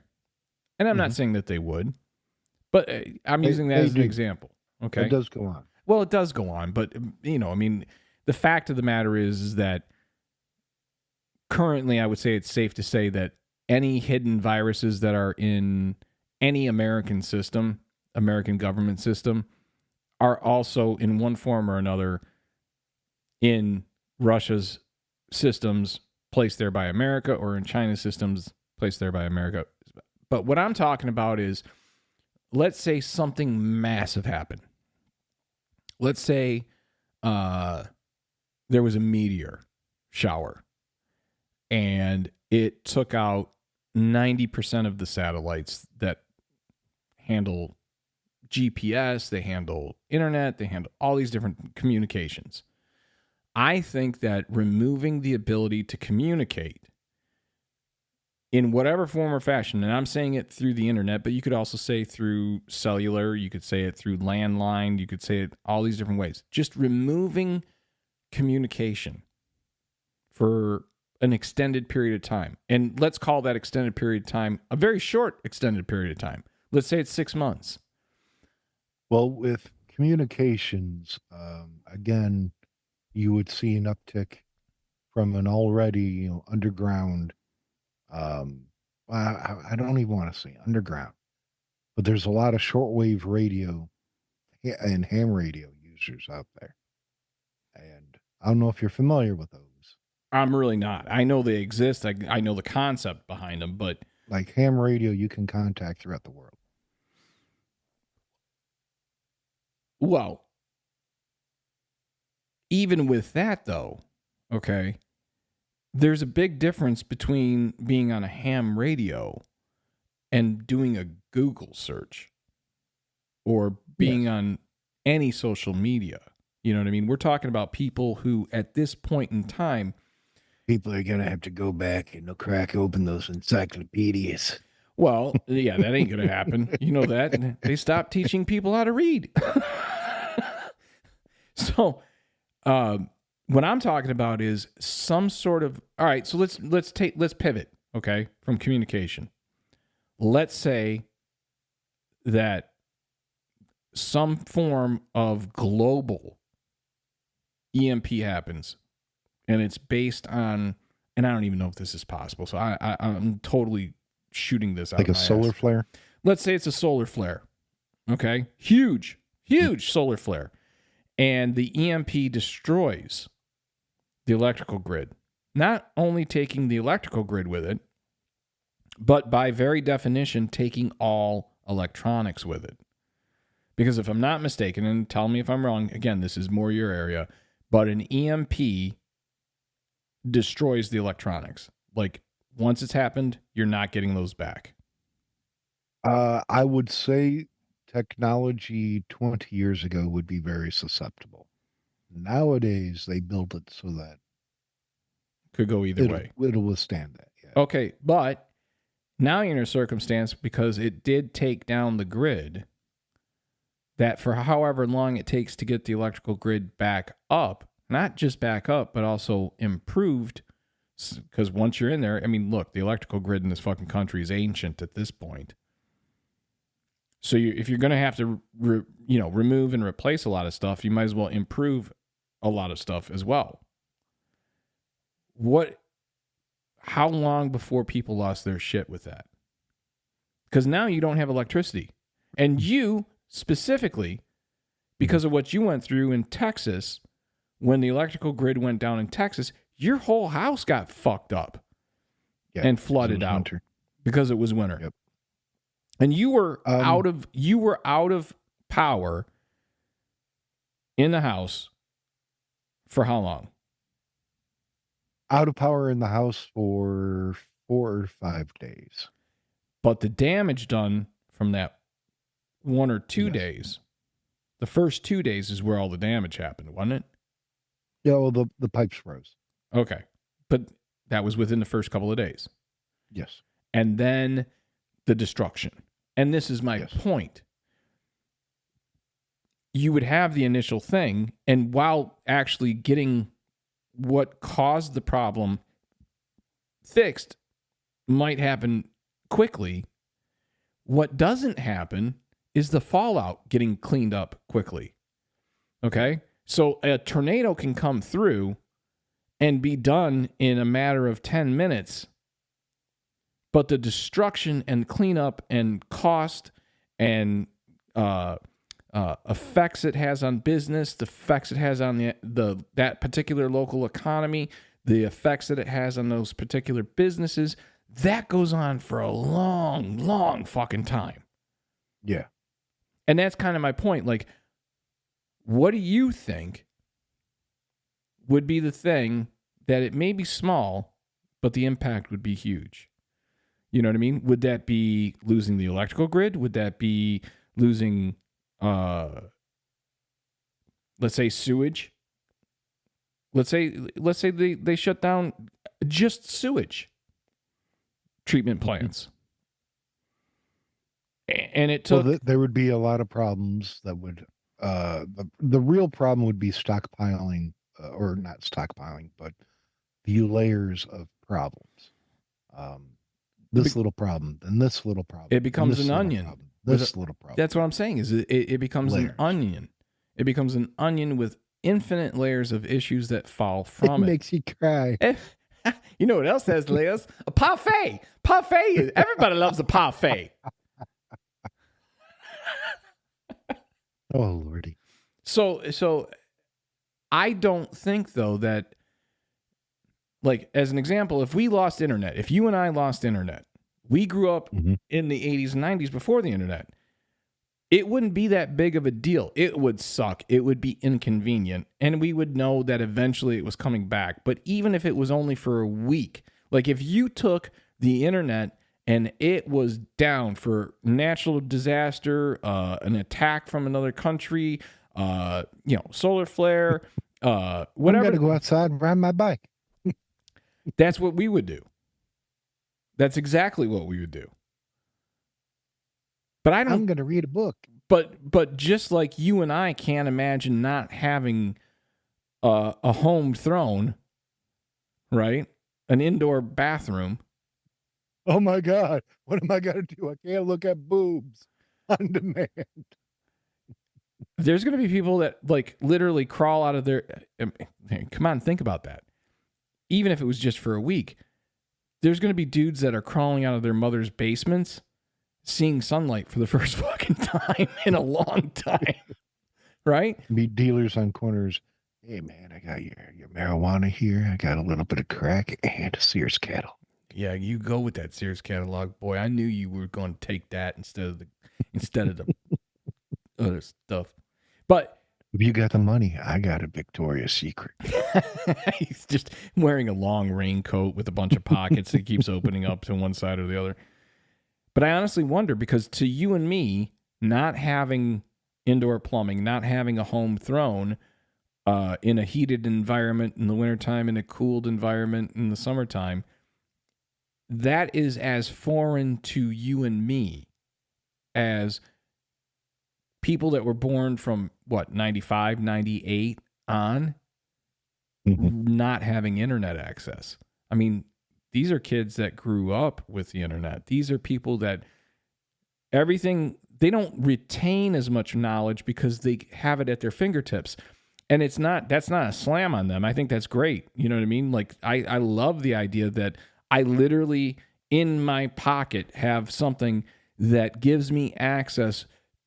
And I'm not mhm, saying that they would, but I'm using that they as an do. example. It Okay. does go on. Well, it does go on, but I mean, the fact of the matter is that currently I would say it's safe to say that any hidden viruses that are in any American system, American government system, are also in one form or another in Russia's systems placed there by America or in China's systems placed there by America. But what I'm talking about is, let's say something massive happened. Let's say there was a meteor shower and it took out 90% of the satellites that handle GPS, they handle internet, they handle all these different communications. I think that removing the ability to communicate in whatever form or fashion, and I'm saying it through the internet, but you could also say through cellular, you could say it through landline, you could say it all these different ways. Just removing communication for an extended period of time. And let's call that extended period of time a very short extended period of time. Let's say it's 6 months. Well, with communications, again, you would see an uptick from an already, underground. I don't even want to say underground, but there's a lot of shortwave radio and ham radio users out there, and I don't know if you're familiar with those. I'm really not. I know they exist. I know the concept behind them, but Like ham radio, you can contact throughout the world. well, even with that though, okay, there's a big difference between being on a ham radio and doing a Google search or being Yes. on any social media. You know what I mean? We're talking about people who at this point in time, People are gonna have to go back and they'll crack open those encyclopedias. well, yeah, that ain't going to happen. You know that. They stopped teaching people how to read. So, what I'm talking about is some sort of, all right, so let's pivot, okay, from communication. Let's say that some form of global EMP happens, and it's based on, and I don't even know if this is possible, so I'm totally shooting this out Like of a my solar ass. flare. Let's say it's a solar flare, okay? Huge solar flare. And the EMP destroys the electrical grid. Not only taking the electrical grid with it, but by very definition, taking all electronics with it. Because if I'm not mistaken, and tell me if I'm wrong, again, this is more your area, but an EMP destroys the electronics. Like, once it's happened, you're not getting those back. I would say technology 20 years ago would be very susceptible. Nowadays, they built it so that Could go either way. it'll withstand that. Yeah. Okay, but now you're in a circumstance because it did take down the grid that for however long it takes to get the electrical grid back up, not just back up, but also improved. Because once you're in there, I mean, look, the electrical grid in this fucking country is ancient at this point. So if you're going to have to, remove and replace a lot of stuff, you might as well improve a lot of stuff as well. How long before people lost their shit with that? Because now you don't have electricity. And you specifically, because of what you went through in Texas, when the electrical grid went down in Texas, your whole house got fucked up and flooded out winter. because it was winter. Yep. And you were out of power in the house for how long? Out of power in the house for 4 or 5 days. But the damage done from that 1 or 2 days, the first 2 days is where all the damage happened, wasn't it? Yeah, well, the pipes froze. Okay. But that was within the first couple of days. Yes. And then the destruction. And this is my point. You would have the initial thing, and while actually getting what caused the problem fixed might happen quickly, what doesn't happen is the fallout getting cleaned up quickly. Okay? So a tornado can come through and be done in a matter of 10 minutes, but the destruction and cleanup and cost and effects it has on business, the effects it has on that particular local economy, the effects that it has on those particular businesses, that goes on for a long, long fucking time. Yeah. And that's kind of my point. Like, what do you think would be the thing that it may be small, but the impact would be huge? You know what I mean? Would that be losing the electrical grid? Would that be losing, let's say, sewage? Let's say they shut down just sewage treatment plants. And it took... Well, there would be a lot of problems that would... the real problem would be stockpiling, or not stockpiling, but the layers of problems. This little problem, and this little problem. It becomes an onion. Problem, this little problem. That's what I'm saying. Is it becomes layers. an onion. It becomes an onion with infinite layers of issues that fall from it. It makes you cry. You know what else has layers? A parfait. Parfait. Everybody loves a parfait. Oh, Lordy. So I don't think, though, that, like, as an example, if we lost internet, if you and I lost internet, we grew up in the 80s and 90s before the internet, it wouldn't be that big of a deal. It would suck. It would be inconvenient. And we would know that eventually it was coming back. But even if it was only for a week, like if you took the internet and it was down for natural disaster, an attack from another country, solar flare, whatever. I'm going to go outside and ride my bike. That's what we would do. That's exactly what we would do. But I'm going to read a book. But just like you and I can't imagine not having a home throne, right? An indoor bathroom. Oh my God. What am I going to do? I can't look at boobs on demand. There's going to be people that like literally crawl out of their... Come on, think about that. Even if it was just for a week, there's going to be dudes that are crawling out of their mother's basements seeing sunlight for the first fucking time in a long time, right? Meet dealers on corners. Hey, man, I got your marijuana here. I got a little bit of crack and a Sears cattle. Yeah, you go with that Sears catalog, boy. I knew you were going to take that instead of the other stuff. But if you got the money, I got a Victoria's Secret. He's just wearing a long raincoat with a bunch of pockets that keeps opening up to one side or the other. But I honestly wonder, because to you and me, not having indoor plumbing, not having a home throne in a heated environment in the wintertime, in a cooled environment in the summertime, that is as foreign to you and me as people that were born from, 95, 98 on, not having internet access. I mean, these are kids that grew up with the internet. These are people that they don't retain as much knowledge because they have it at their fingertips. And that's not a slam on them. I think that's great. You know what I mean? Like, I love the idea that I literally in my pocket have something that gives me access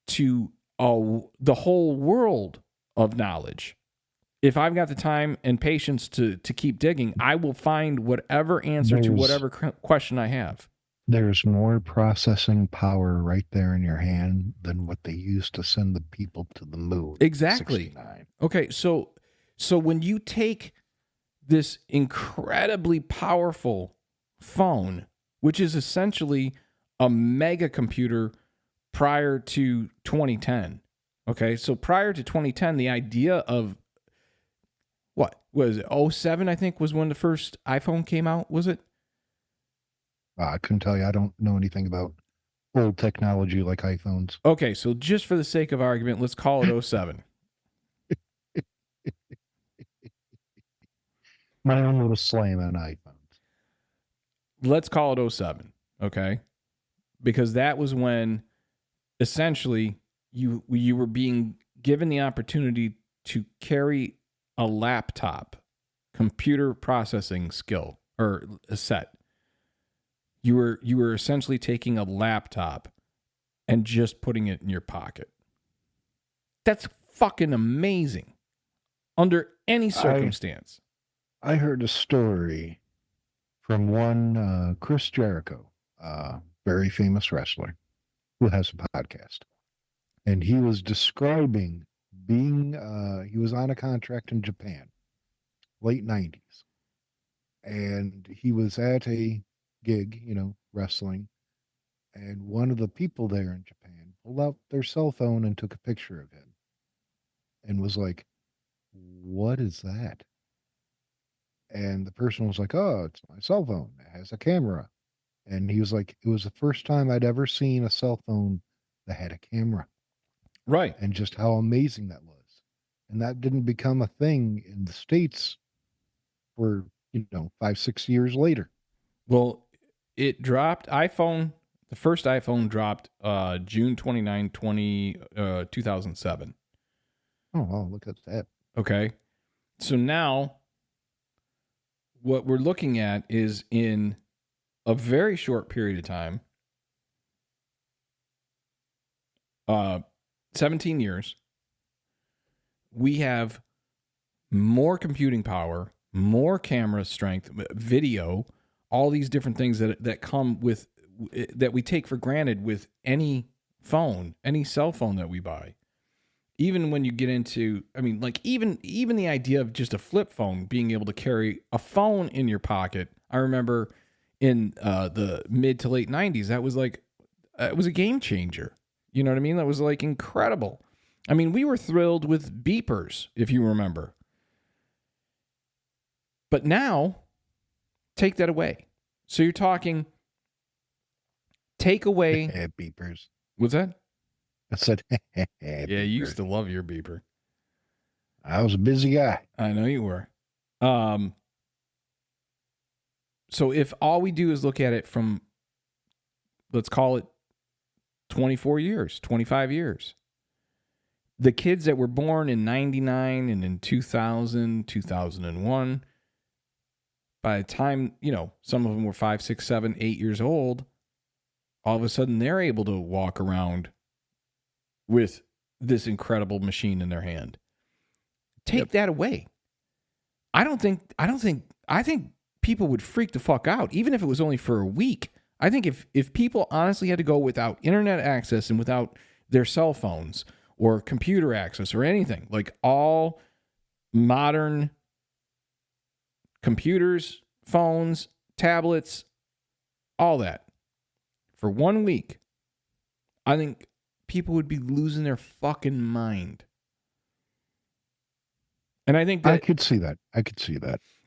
to the whole world of knowledge. If I've got the time and patience to keep digging, I will find whatever answer to whatever question I have. There's more processing power right there in your hand than what they used to send the people to the moon. Exactly. Okay, so when you take this incredibly powerful phone, which is essentially a mega computer prior to 2010. Okay, so prior to 2010, the idea of what was it? 07, I think, was when the first iPhone came out, was it? I couldn't tell you. I don't know anything about old technology like iPhones. Okay, so just for the sake of argument, let's call it 07. My own little slam on iPhones. Let's call it 07, okay? Because that was when essentially you were being given the opportunity to carry a laptop, computer processing skill, or a set. You were essentially taking a laptop and just putting it in your pocket. That's fucking amazing. Under any circumstance. I heard a story from one Chris Jericho, very famous wrestler, who has a podcast. And he was describing he was on a contract in Japan, late 90s. And he was at a gig, wrestling. And one of the people there in Japan pulled out their cell phone and took a picture of him and was like, "What is that?" And the person was like, "Oh, it's my cell phone. It has a camera." And he was like, "It was the first time I'd ever seen a cell phone that had a camera." Right. And just how amazing that was. And that didn't become a thing in the States for 5, 6 years later. Well, it dropped iPhone. The first iPhone dropped June 29, 2007. Oh, wow, look at that. Okay. So now what we're looking at is in a very short period of time, 17 years, we have more computing power, more camera strength, video, all these different things that come with, that we take for granted with any phone, any cell phone that we buy. Even when you get into, I mean, like even the idea of just a flip phone, being able to carry a phone in your pocket. I remember in the mid to late 90s, that was like, it was a game changer. You know what I mean? That was like incredible. I mean, we were thrilled with beepers, if you remember. But now, take that away. So you're talking, take away. Beepers. What's that? I said, yeah, you used to love your beeper. I was a busy guy. I know you were. So if all we do is look at it from, let's call it 24 years, 25 years, the kids that were born in 99 and in 2000, 2001, by the time, some of them were 5, 6, 7, 8 years old, all of a sudden they're able to walk around with this incredible machine in their hand. Take that away. I think people would freak the fuck out, even if it was only for a week. I think if people honestly had to go without internet access and without their cell phones or computer access or anything, like all modern computers, phones, tablets, all that, for 1 week, I think people would be losing their fucking mind. And I think that I could see that.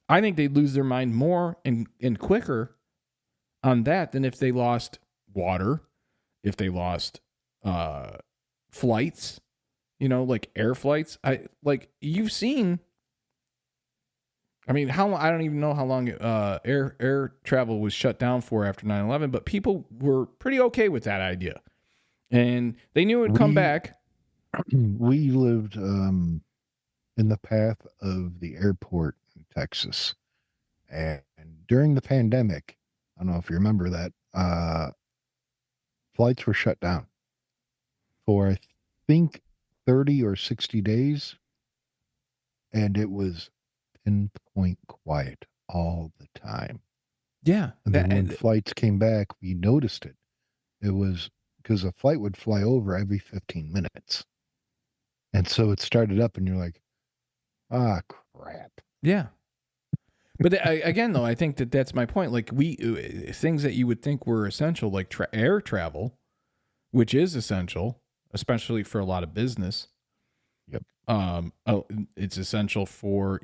I think they'd lose their mind more and quicker on that than if they lost water, if they lost flights, like air flights. You've seen. I mean, I don't even know how long air travel was shut down for after 9/11, but people were pretty okay with that idea. And they knew it would come back. We lived in the path of the airport in Texas. And during the pandemic, I don't know if you remember that, flights were shut down for, I think, 30 or 60 days. And it was pinpoint quiet all the time. Yeah. And then when flights came back, we noticed it. It was because a flight would fly over every 15 minutes. And so it started up and you're like, crap. Yeah. But again, though, I think that's my point. Like things that you would think were essential, like air travel, which is essential, especially for a lot of business. Yep. It's essential for,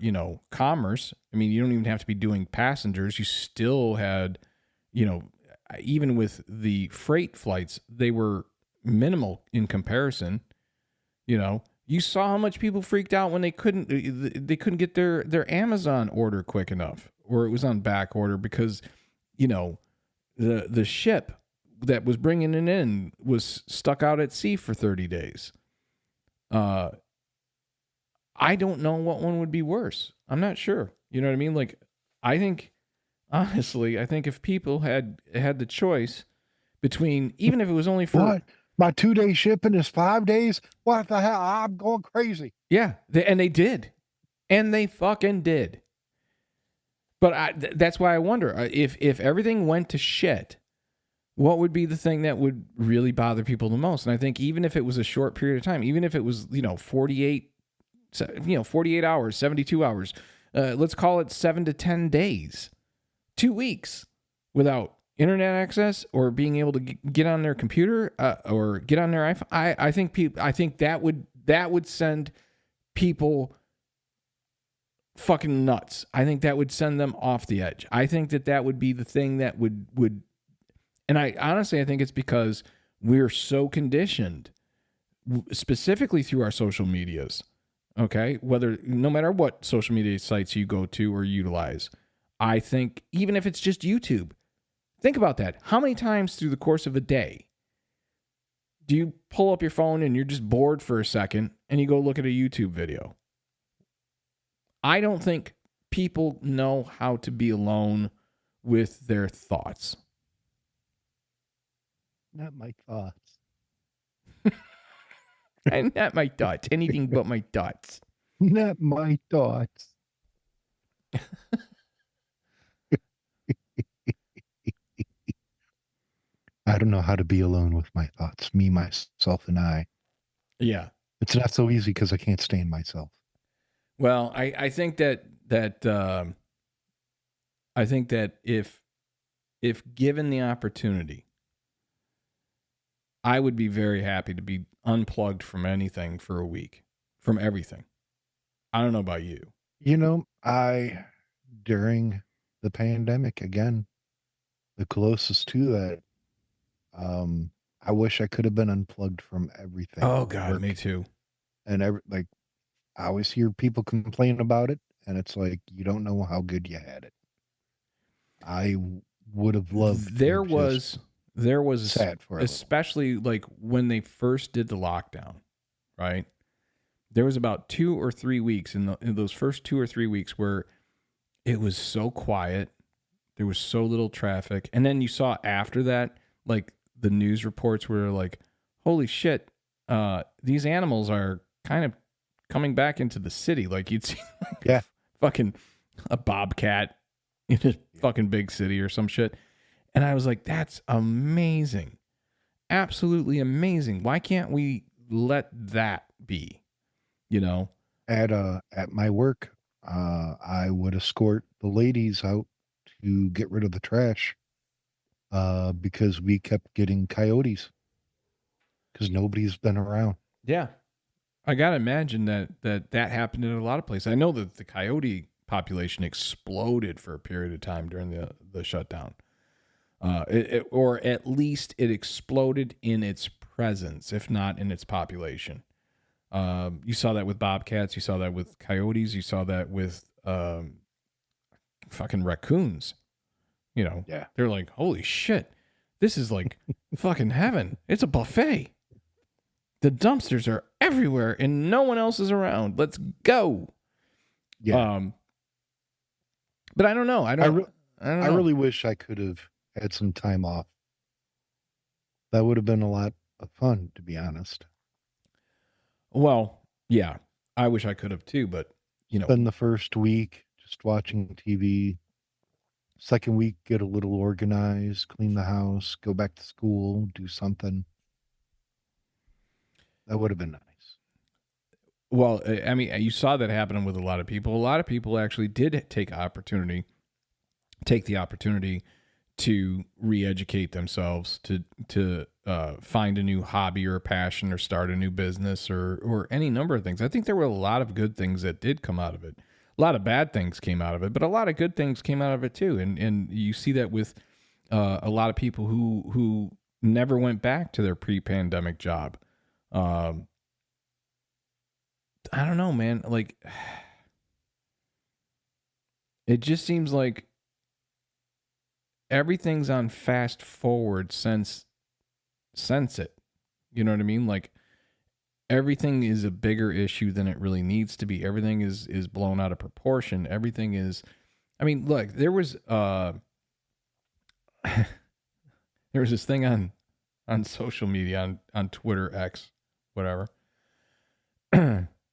commerce. I mean, you don't even have to be doing passengers. You still had, even with the freight flights, they were minimal in comparison. You saw how much people freaked out when they couldn't get their Amazon order quick enough, or it was on back order because, the ship that was bringing it in was stuck out at sea for 30 days. I don't know what one would be worse. I'm not sure. You know what I mean? Like, honestly, I think if people had the choice between, even if it was only for... What? My 2-day shipping is 5 days? What the hell? I'm going crazy. Yeah, they did. And they fucking did. But that's why I wonder, if everything went to shit, what would be the thing that would really bother people the most? And I think even if it was a short period of time, even if it was, 48 hours, 72 hours, let's call it 7 to 10 days, 2 weeks without internet access or being able to get on their computer or get on their iPhone. I think that would send people fucking nuts. I think that would send them off the edge. I think that would be the thing that would, and I honestly think it's because we're so conditioned, specifically through our social medias. Okay, no matter what social media sites you go to or utilize, I think even if it's just YouTube, think about that. How many times through the course of a day do you pull up your phone and you're just bored for a second and you go look at a YouTube video? I don't think people know how to be alone with their thoughts. Not my thoughts. And not my thoughts. Anything but my thoughts. Not my thoughts. I don't know how to be alone with my thoughts. Me, myself, and I. Yeah. It's not so easy because I can't stand myself. Well, I think that if given the opportunity, I would be very happy to be unplugged from anything for a week, from everything. I don't know about you. You know, during the pandemic, again, the closest to that, I wish I could have been unplugged from everything. Oh God, me too. And I always hear people complain about it, and it's like, you don't know how good you had it. I would have loved. There was sad for especially like when they first did the lockdown, right? There was about 2 or 3 weeks in those first 2 or 3 weeks where it was so quiet, there was so little traffic, and then you saw after that, like the news reports were like, "Holy shit, these animals are kind of coming back into the city." Like you'd see, fucking a bobcat in a fucking big city or some shit. And I was like, that's amazing. Absolutely amazing. Why can't we let that be? You know? At my work, I would escort the ladies out to get rid of the trash because we kept getting coyotes because nobody's been around. Yeah. I got to imagine that happened in a lot of places. I know that the coyote population exploded for a period of time during the shutdown. Or at least it exploded in its presence, if not in its population. You saw that with bobcats. You saw that with coyotes. You saw that with fucking raccoons. You know, They're like, holy shit, this is like fucking heaven. It's a buffet. The dumpsters are everywhere and no one else is around. Let's go. Yeah. But I don't know. I don't know. I really wish I could have had some time off. That would have been a lot of fun, to be honest. Well, yeah, I wish I could have too, but spend the first week just watching TV. Second week, get a little organized, clean the house, go back to school, do something. That would have been nice. Well, I mean, you saw that happening with a lot of people. A lot of people actually did take the opportunity to re-educate themselves, to find a new hobby or a passion or start a new business or any number of things. I think there were a lot of good things that did come out of it. A lot of bad things came out of it, but a lot of good things came out of it too. And you see that with a lot of people who never went back to their pre-pandemic job. I don't know, man. Like, it just seems like everything's on fast forward since it. You know what I mean? Like, everything is a bigger issue than it really needs to be. Everything is blown out of proportion. Everything is, I mean, look, there was this thing on social media, on Twitter, X, whatever.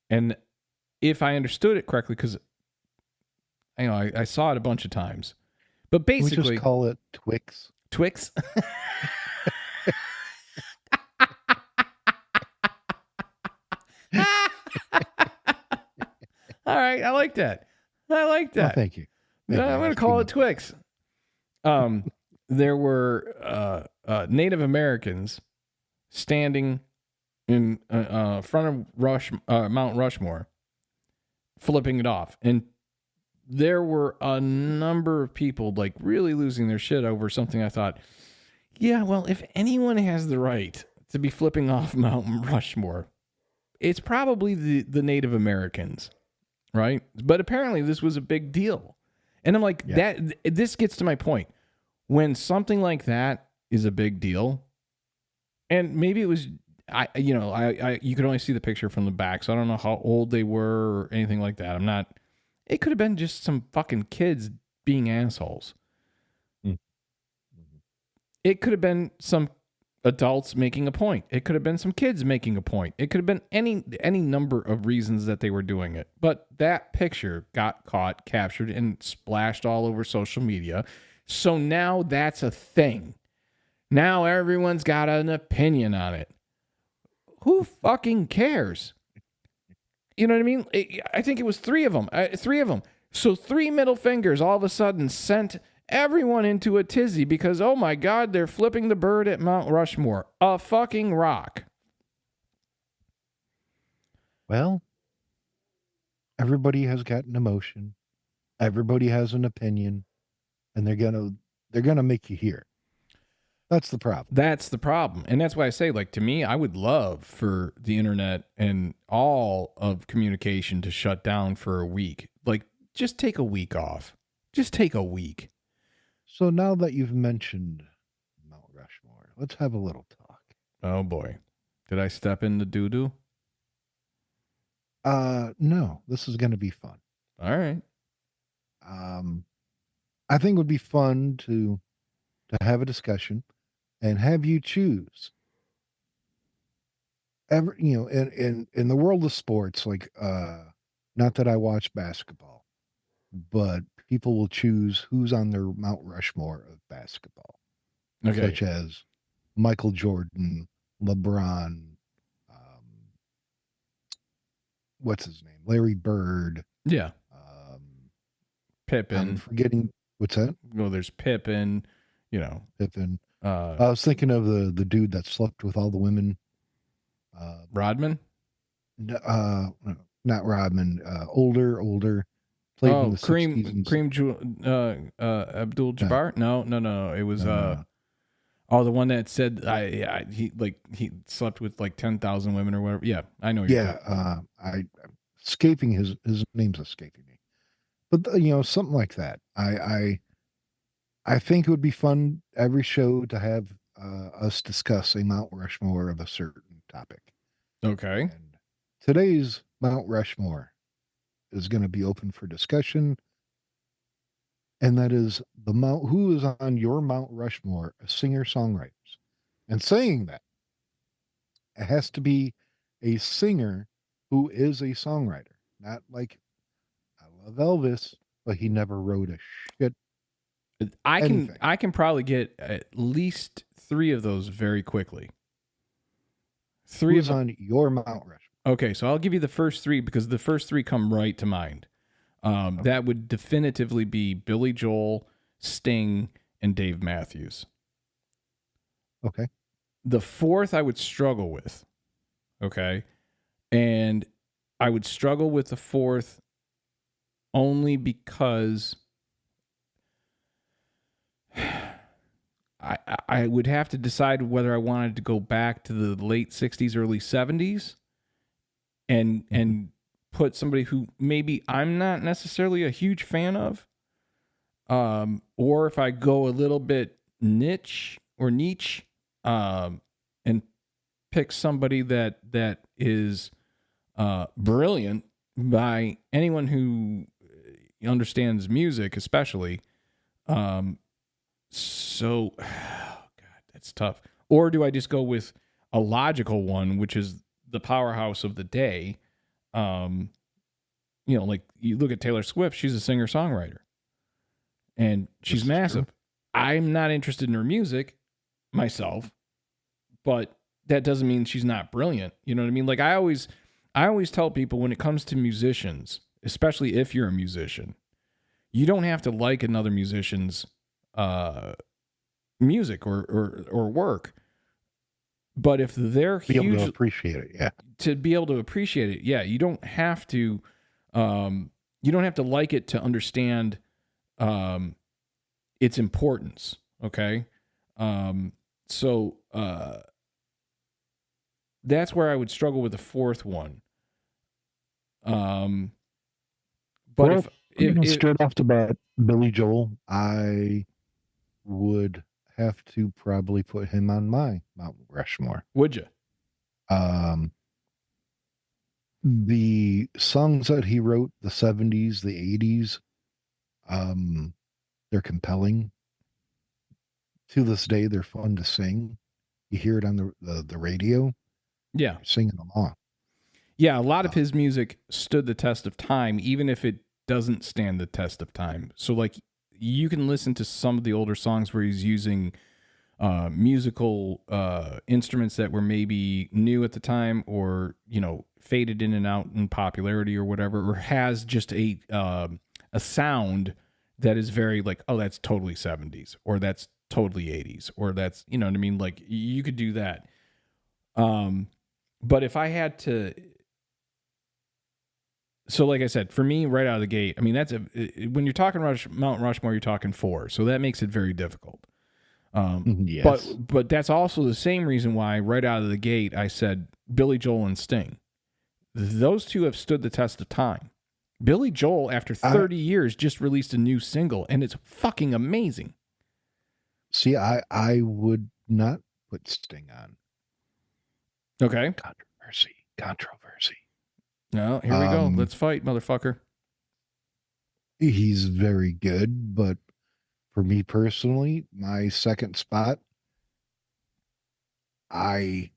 And if I understood it correctly, because I saw it a bunch of times, but basically, we just call it Twix. Twix. All right, I like that. Oh, thank you. I'm going to call it Twix. There were Native Americans standing in front of Mount Rushmore, flipping it off, and there were a number of people like really losing their shit over something. I thought, yeah, well, if anyone has the right to be flipping off Mount Rushmore, it's probably the Native Americans, right? But apparently this was a big deal. And I'm like, Yeah. this gets to my point. When something like that is a big deal, and maybe it was, you could only see the picture from the back, so I don't know how old they were or anything like that. It could have been just some fucking kids being assholes. Mm. It could have been some adults making a point. It could have been some kids making a point. It could have been any number of reasons that they were doing it. But that picture got caught, captured, and splashed all over social media. So now that's a thing. Now everyone's got an opinion on it. Who fucking cares? You know what I mean? I think it was three of them. So 3 middle fingers all of a sudden sent everyone into a tizzy because, oh my God, they're flipping the bird at Mount Rushmore. A fucking rock. Well, everybody has got an emotion. Everybody has an opinion, and they're gonna make you hear. That's the problem. That's the problem. And that's why I say, like, to me, I would love for the internet and all of communication to shut down for a week. Like, just take a week off. Just take a week. So now that you've mentioned Mount Rushmore, let's have a little talk. Oh boy. Did I step into doo-doo? No, this is gonna be fun. All right. I think it would be fun to have a discussion and have you choose in the world of sports, like not that I watch basketball, but people will choose who's on their Mount Rushmore of basketball, Okay. such as Michael Jordan, LeBron, what's his name, Larry Bird. Yeah. Pippen. I'm forgetting what's that. Well, there's Pippen. Pippen. I was thinking of the dude that slept with all the women. Rodman? Not Rodman. Older. Played in the 60s. Kareem Abdul-Jabbar? No. It was the one that said he slept with like 10,000 women or whatever. Yeah, I know. I'm escaping his name's escaping me. But something like that. I think it would be fun every show to have us discuss a Mount Rushmore of a certain topic. Okay. And today's Mount Rushmore is going to be open for discussion, and that is who is on your Mount Rushmore of singer-songwriters. And saying that, it has to be a singer who is a songwriter, not like I love Elvis, but he never wrote a shit. I can probably get at least 3 of those very quickly. Who's on your Mount Rushmore? Okay, so I'll give you the first 3 because the first 3 come right to mind. Okay. That would definitively be Billy Joel, Sting, and Dave Matthews. Okay. The 4th I would struggle with. Okay. And I would struggle with the 4th only because I would have to decide whether I wanted to go back to the late 60s, early 70s and put somebody who maybe I'm not necessarily a huge fan of, or if I go a little bit niche, and pick somebody that is brilliant by anyone who understands music, especially. So, God, that's tough. Or do I just go with a logical one, which is the powerhouse of the day? Like you look at Taylor Swift, she's a singer-songwriter. And she's massive. True. I'm not interested in her music myself, but that doesn't mean she's not brilliant. You know what I mean? Like I always tell people when it comes to musicians, especially if you're a musician, you don't have to like another musician's music or work. But if they're be able to appreciate it, yeah. To be able to appreciate it, yeah, you don't have to like it to understand its importance. Okay. So that's where I would struggle with the 4th one. But Straight off the bat, Billy Joel, I would have to probably put him on my Mount Rushmore. Would you? Um, the songs that he wrote, the 70s, the 80s, they're compelling. To this day, they're fun to sing. You hear it on the radio, Yeah. you're singing along. Yeah, a lot of his music stood the test of time, even if it doesn't stand the test of time. So, like, you can listen to some of the older songs where he's using musical instruments that were maybe new at the time, or faded in and out in popularity or whatever, or has just a sound that is very like, oh, that's totally 70s, or that's totally 80s, or that's, you know what I mean? Like, you could do that. But if I had to, so like I said, for me, right out of the gate, I mean, when you're talking Mount Rushmore, you're talking 4, so that makes it very difficult. Yes. But that's also the same reason why right out of the gate I said Billy Joel and Sting. Those two have stood the test of time. Billy Joel, after 30 years, just released a new single, and it's fucking amazing. See, I would not put Sting on. Okay. Controversy. No, here we go. Let's fight, motherfucker. He's very good, but for me personally, my second spot, I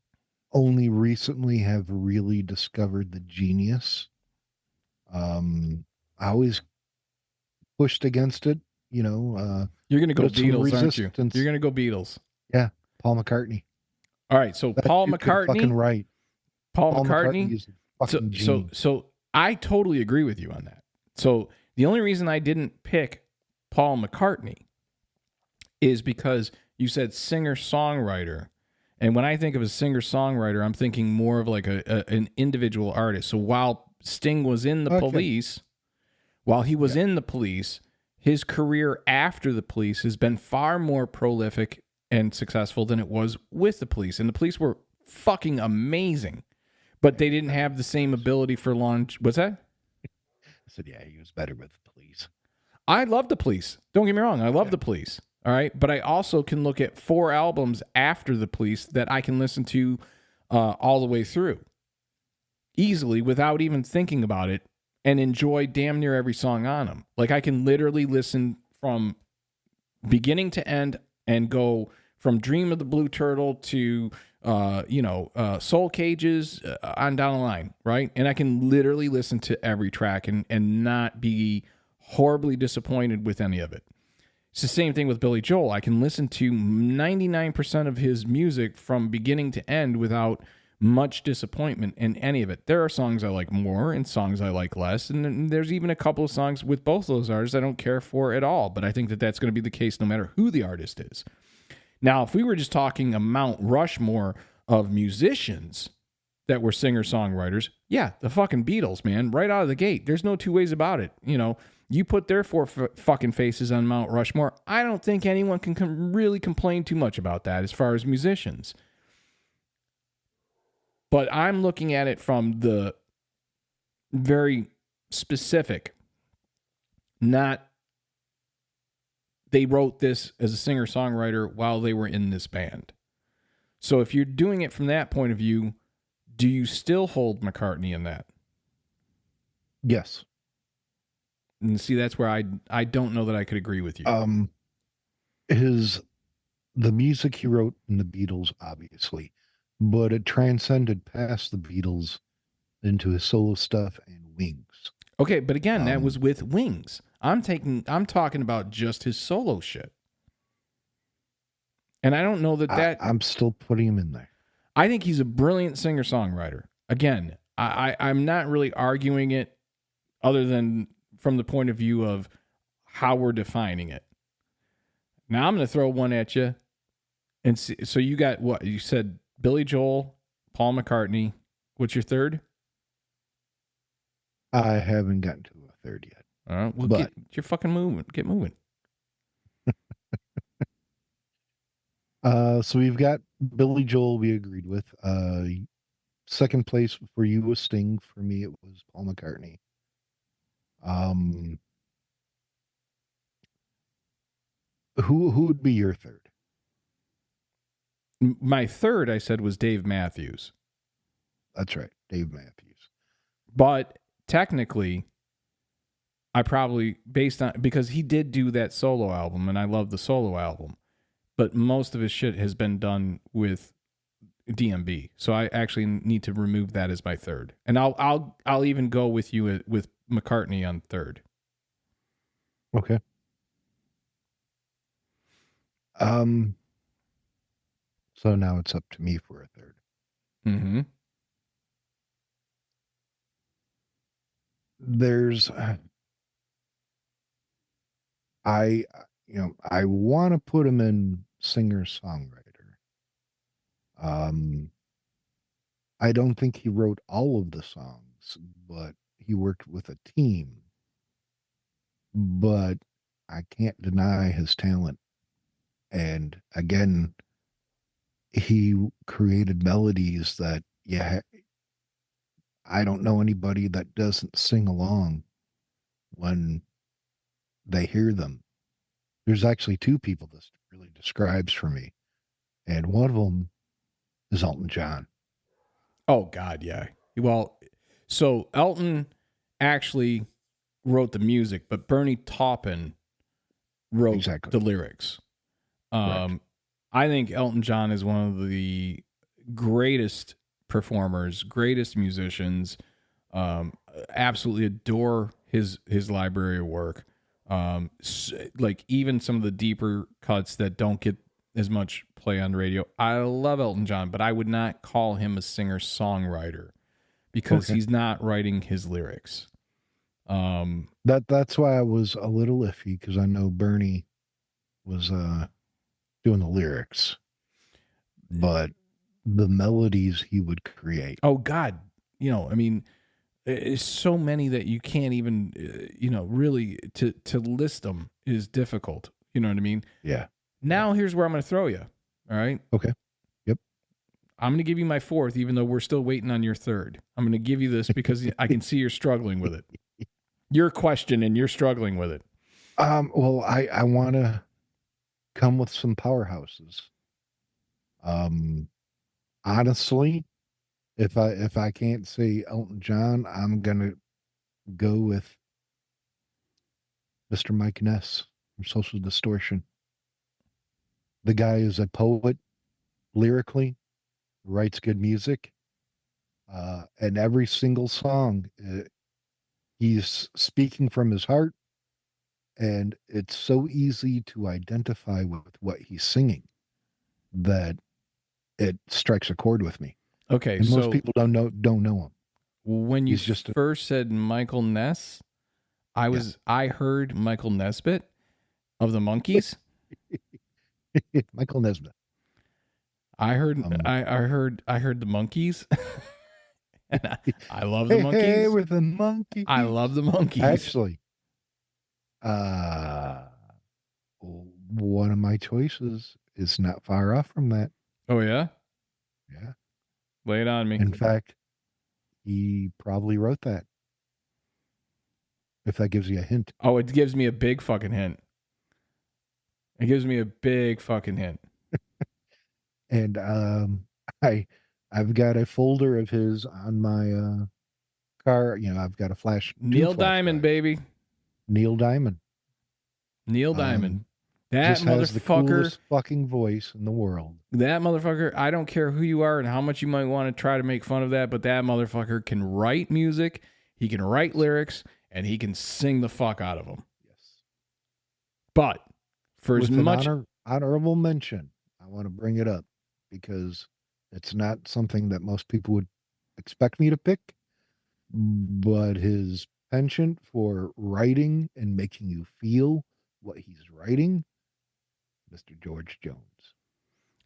only recently have really discovered the genius. I always pushed against it, You're gonna go Beatles, aren't you? You're gonna go Beatles. Yeah, Paul McCartney. All right, so Paul McCartney. Fucking right. Paul McCartney is fucking genius. So I totally agree with you on that. So the only reason I didn't pick Paul McCartney is because you said singer-songwriter. And when I think of a singer-songwriter, I'm thinking more of like an individual artist. So while Sting was in the Police, his career after the Police has been far more prolific and successful than it was with the Police. And the Police were fucking amazing, but they didn't have the same ability for launch. What's that? I said, yeah, he was better with the Police. I love the Police. Don't get me wrong. I love the Police. All right. But I also can look at 4 albums after the Police that I can listen to all the way through easily without even thinking about it, and enjoy damn near every song on them. Like, I can literally listen from beginning to end and go from Dream of the Blue Turtle to, Soul Cages on down the line, right? And I can literally listen to every track and not be horribly disappointed with any of it. It's the same thing with Billy Joel. I can listen to 99% of his music from beginning to end without much disappointment in any of it. There are songs I like more and songs I like less, and there's even a couple of songs with both those artists I don't care for at all, but I think that that's going to be the case no matter who the artist is. Now, if we were just talking a Mount Rushmore of musicians that were singer-songwriters, yeah, the fucking Beatles, man, right out of the gate. There's no two ways about it. You put their 4 fucking faces on Mount Rushmore, I don't think anyone can really complain too much about that as far as musicians. But I'm looking at it from the very specific, not they wrote this as a singer-songwriter while they were in this band. So if you're doing it from that point of view, do you still hold McCartney in that? Yes. And see, that's where I don't know that I could agree with you. The music he wrote in the Beatles, obviously, but it transcended past the Beatles into his solo stuff and Wings. Okay, but again, that was with Wings. I'm talking about just his solo shit. And I don't know that I'm still putting him in there. I think he's a brilliant singer-songwriter. Again, I'm not really arguing it other than from the point of view of how we're defining it. Now I'm going to throw one at you. And see, so you got what? You said Billy Joel, Paul McCartney. What's your third? I haven't gotten to a third yet. All right, well, get your fucking moving. Get moving. So we've got Billy Joel we agreed with. Second place for you was Sting. For me, it was Paul McCartney. Who would be your third? My third, I said, was Dave Matthews. That's right, Dave Matthews. But technically, I probably, based on, because he did do that solo album, and I love the solo album, but most of his shit has been done with DMB. So I actually need to remove that as my third. And I'll even go with you with McCartney on third. Okay. So now it's up to me for a third. Mm-hmm. There's I want to put him in singer-songwriter. I don't think he wrote all of the songs, but he worked with a team. But I can't deny his talent. And again, he created melodies that, I don't know anybody that doesn't sing along when they hear them. There's actually two people this really describes for me. And one of them is Elton John. Oh, God, yeah. Well, so Elton actually wrote the music, but Bernie Taupin wrote the lyrics. I think Elton John is one of the greatest performers, greatest musicians. Absolutely adore his library of work. Like even some of the deeper cuts that don't get as much play on the radio. I love Elton John, but I would not call him a singer-songwriter because he's not writing his lyrics. That's why I was a little iffy, because I know Bernie was doing the lyrics, but the melodies he would create. Oh God, I mean, it's so many that you can't even, really to list them is difficult. You know what I mean? Yeah. Now here's where I'm going to throw you. All right. Okay. Yep. I'm going to give you my fourth, even though we're still waiting on your third. I'm going to give you this because I can see you're struggling with it. Your question and you're struggling with it. Well, I want to come with some powerhouses. Honestly, if I can't say Elton John, I'm gonna go with Mr. Mike Ness from Social Distortion. The guy is a poet, lyrically, writes good music, and every single song, he's speaking from his heart, and it's so easy to identify with what he's singing that it strikes a chord with me. Okay, and most people don't know him. When you first said Michael Ness, I heard Michael Nesbitt of the Monkees. Michael Nesbitt. I heard the Monkees. And I love the Monkees. Hey, with the Monkees. I love the Monkees. Actually, one of my choices is not far off from that. Oh yeah? Yeah. Lay it on me. In fact, he probably wrote that. If that gives you a hint. Oh, it gives me a big fucking hint. It gives me a big fucking hint. And I've got a folder of his on my car. I've got a flash. Neil Diamond, baby. Neil Diamond. Neil Diamond. That just motherfucker has the coolest fucking voice in the world. That motherfucker, I don't care who you are and how much you might want to try to make fun of that, but that motherfucker can write music, he can write lyrics, and he can sing the fuck out of them. Yes. But for with as much honorable mention, I want to bring it up because it's not something that most people would expect me to pick, but his penchant for writing and making you feel what he's writing, Mr. George Jones.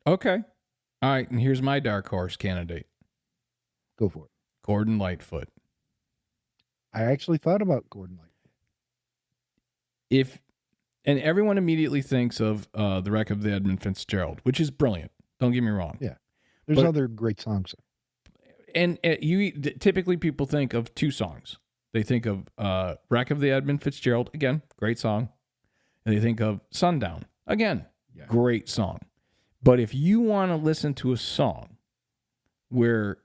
Okay. All right, and here's my dark horse candidate. Go for it. Gordon Lightfoot. I actually thought about Gordon Lightfoot. And everyone immediately thinks of The Wreck of the Edmund Fitzgerald, which is brilliant. Don't get me wrong. Yeah. There's other great songs there. And typically people think of two songs. They think of Wreck of the Edmund Fitzgerald, again, great song. And they think of Sundown, Again, Yeah. great song. But if you want to listen to a song where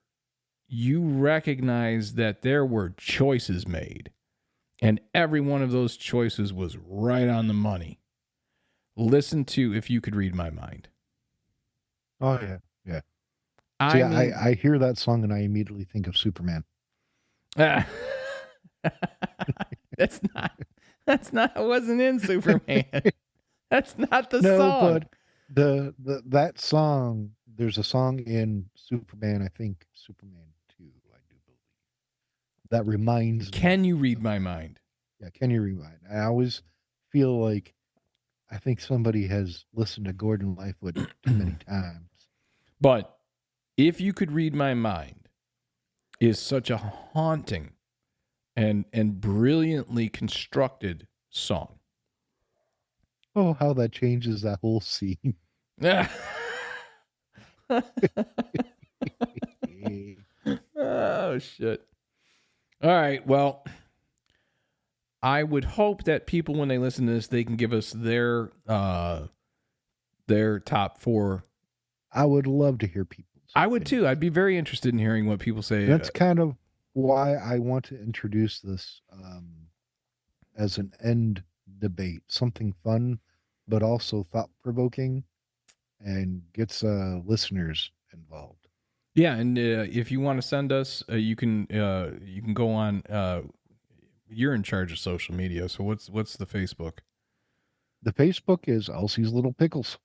you recognize that there were choices made and every one of those choices was right on the money, listen to If You Could Read My Mind. Oh yeah, yeah. See, I mean, I hear that song and I immediately think of Superman. that's not, it wasn't in Superman. That's not the No, song. but that song, there's a song in Superman, I think Superman 2, I do believe. That reminds Can me you read of my that. mind? Yeah, can you rewind? I always feel like I think somebody has listened to Gordon Lightfoot too many times. But If You Could Read My Mind is such a haunting and brilliantly constructed song. Oh, how that changes that whole scene. Oh shit. All right, well, I would hope that people when they listen to this they can give us their top 4. I would love to hear people's I would too. opinions. I'd be very interested in hearing what people say. That's kind of why I want to introduce this as an end debate, something fun, but also thought provoking, and gets listeners involved. Yeah, and if you want to send us, you can go on. You're in charge of social media, so what's the Facebook? The Facebook is Elsie's Little Pickles,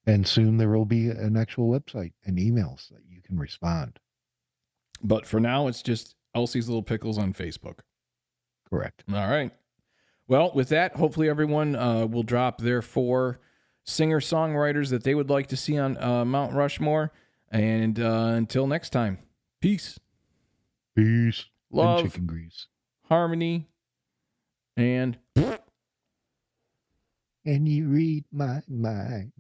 and soon there will be an actual website and emails that you can respond. But for now, it's just Elsie's Little Pickles on Facebook. Correct. All right. Well, with that, hopefully everyone will drop their 4 singer-songwriters that they would like to see on Mount Rushmore. And until next time, peace, Peace. love, And chicken grease. harmony, and... And you read my mind.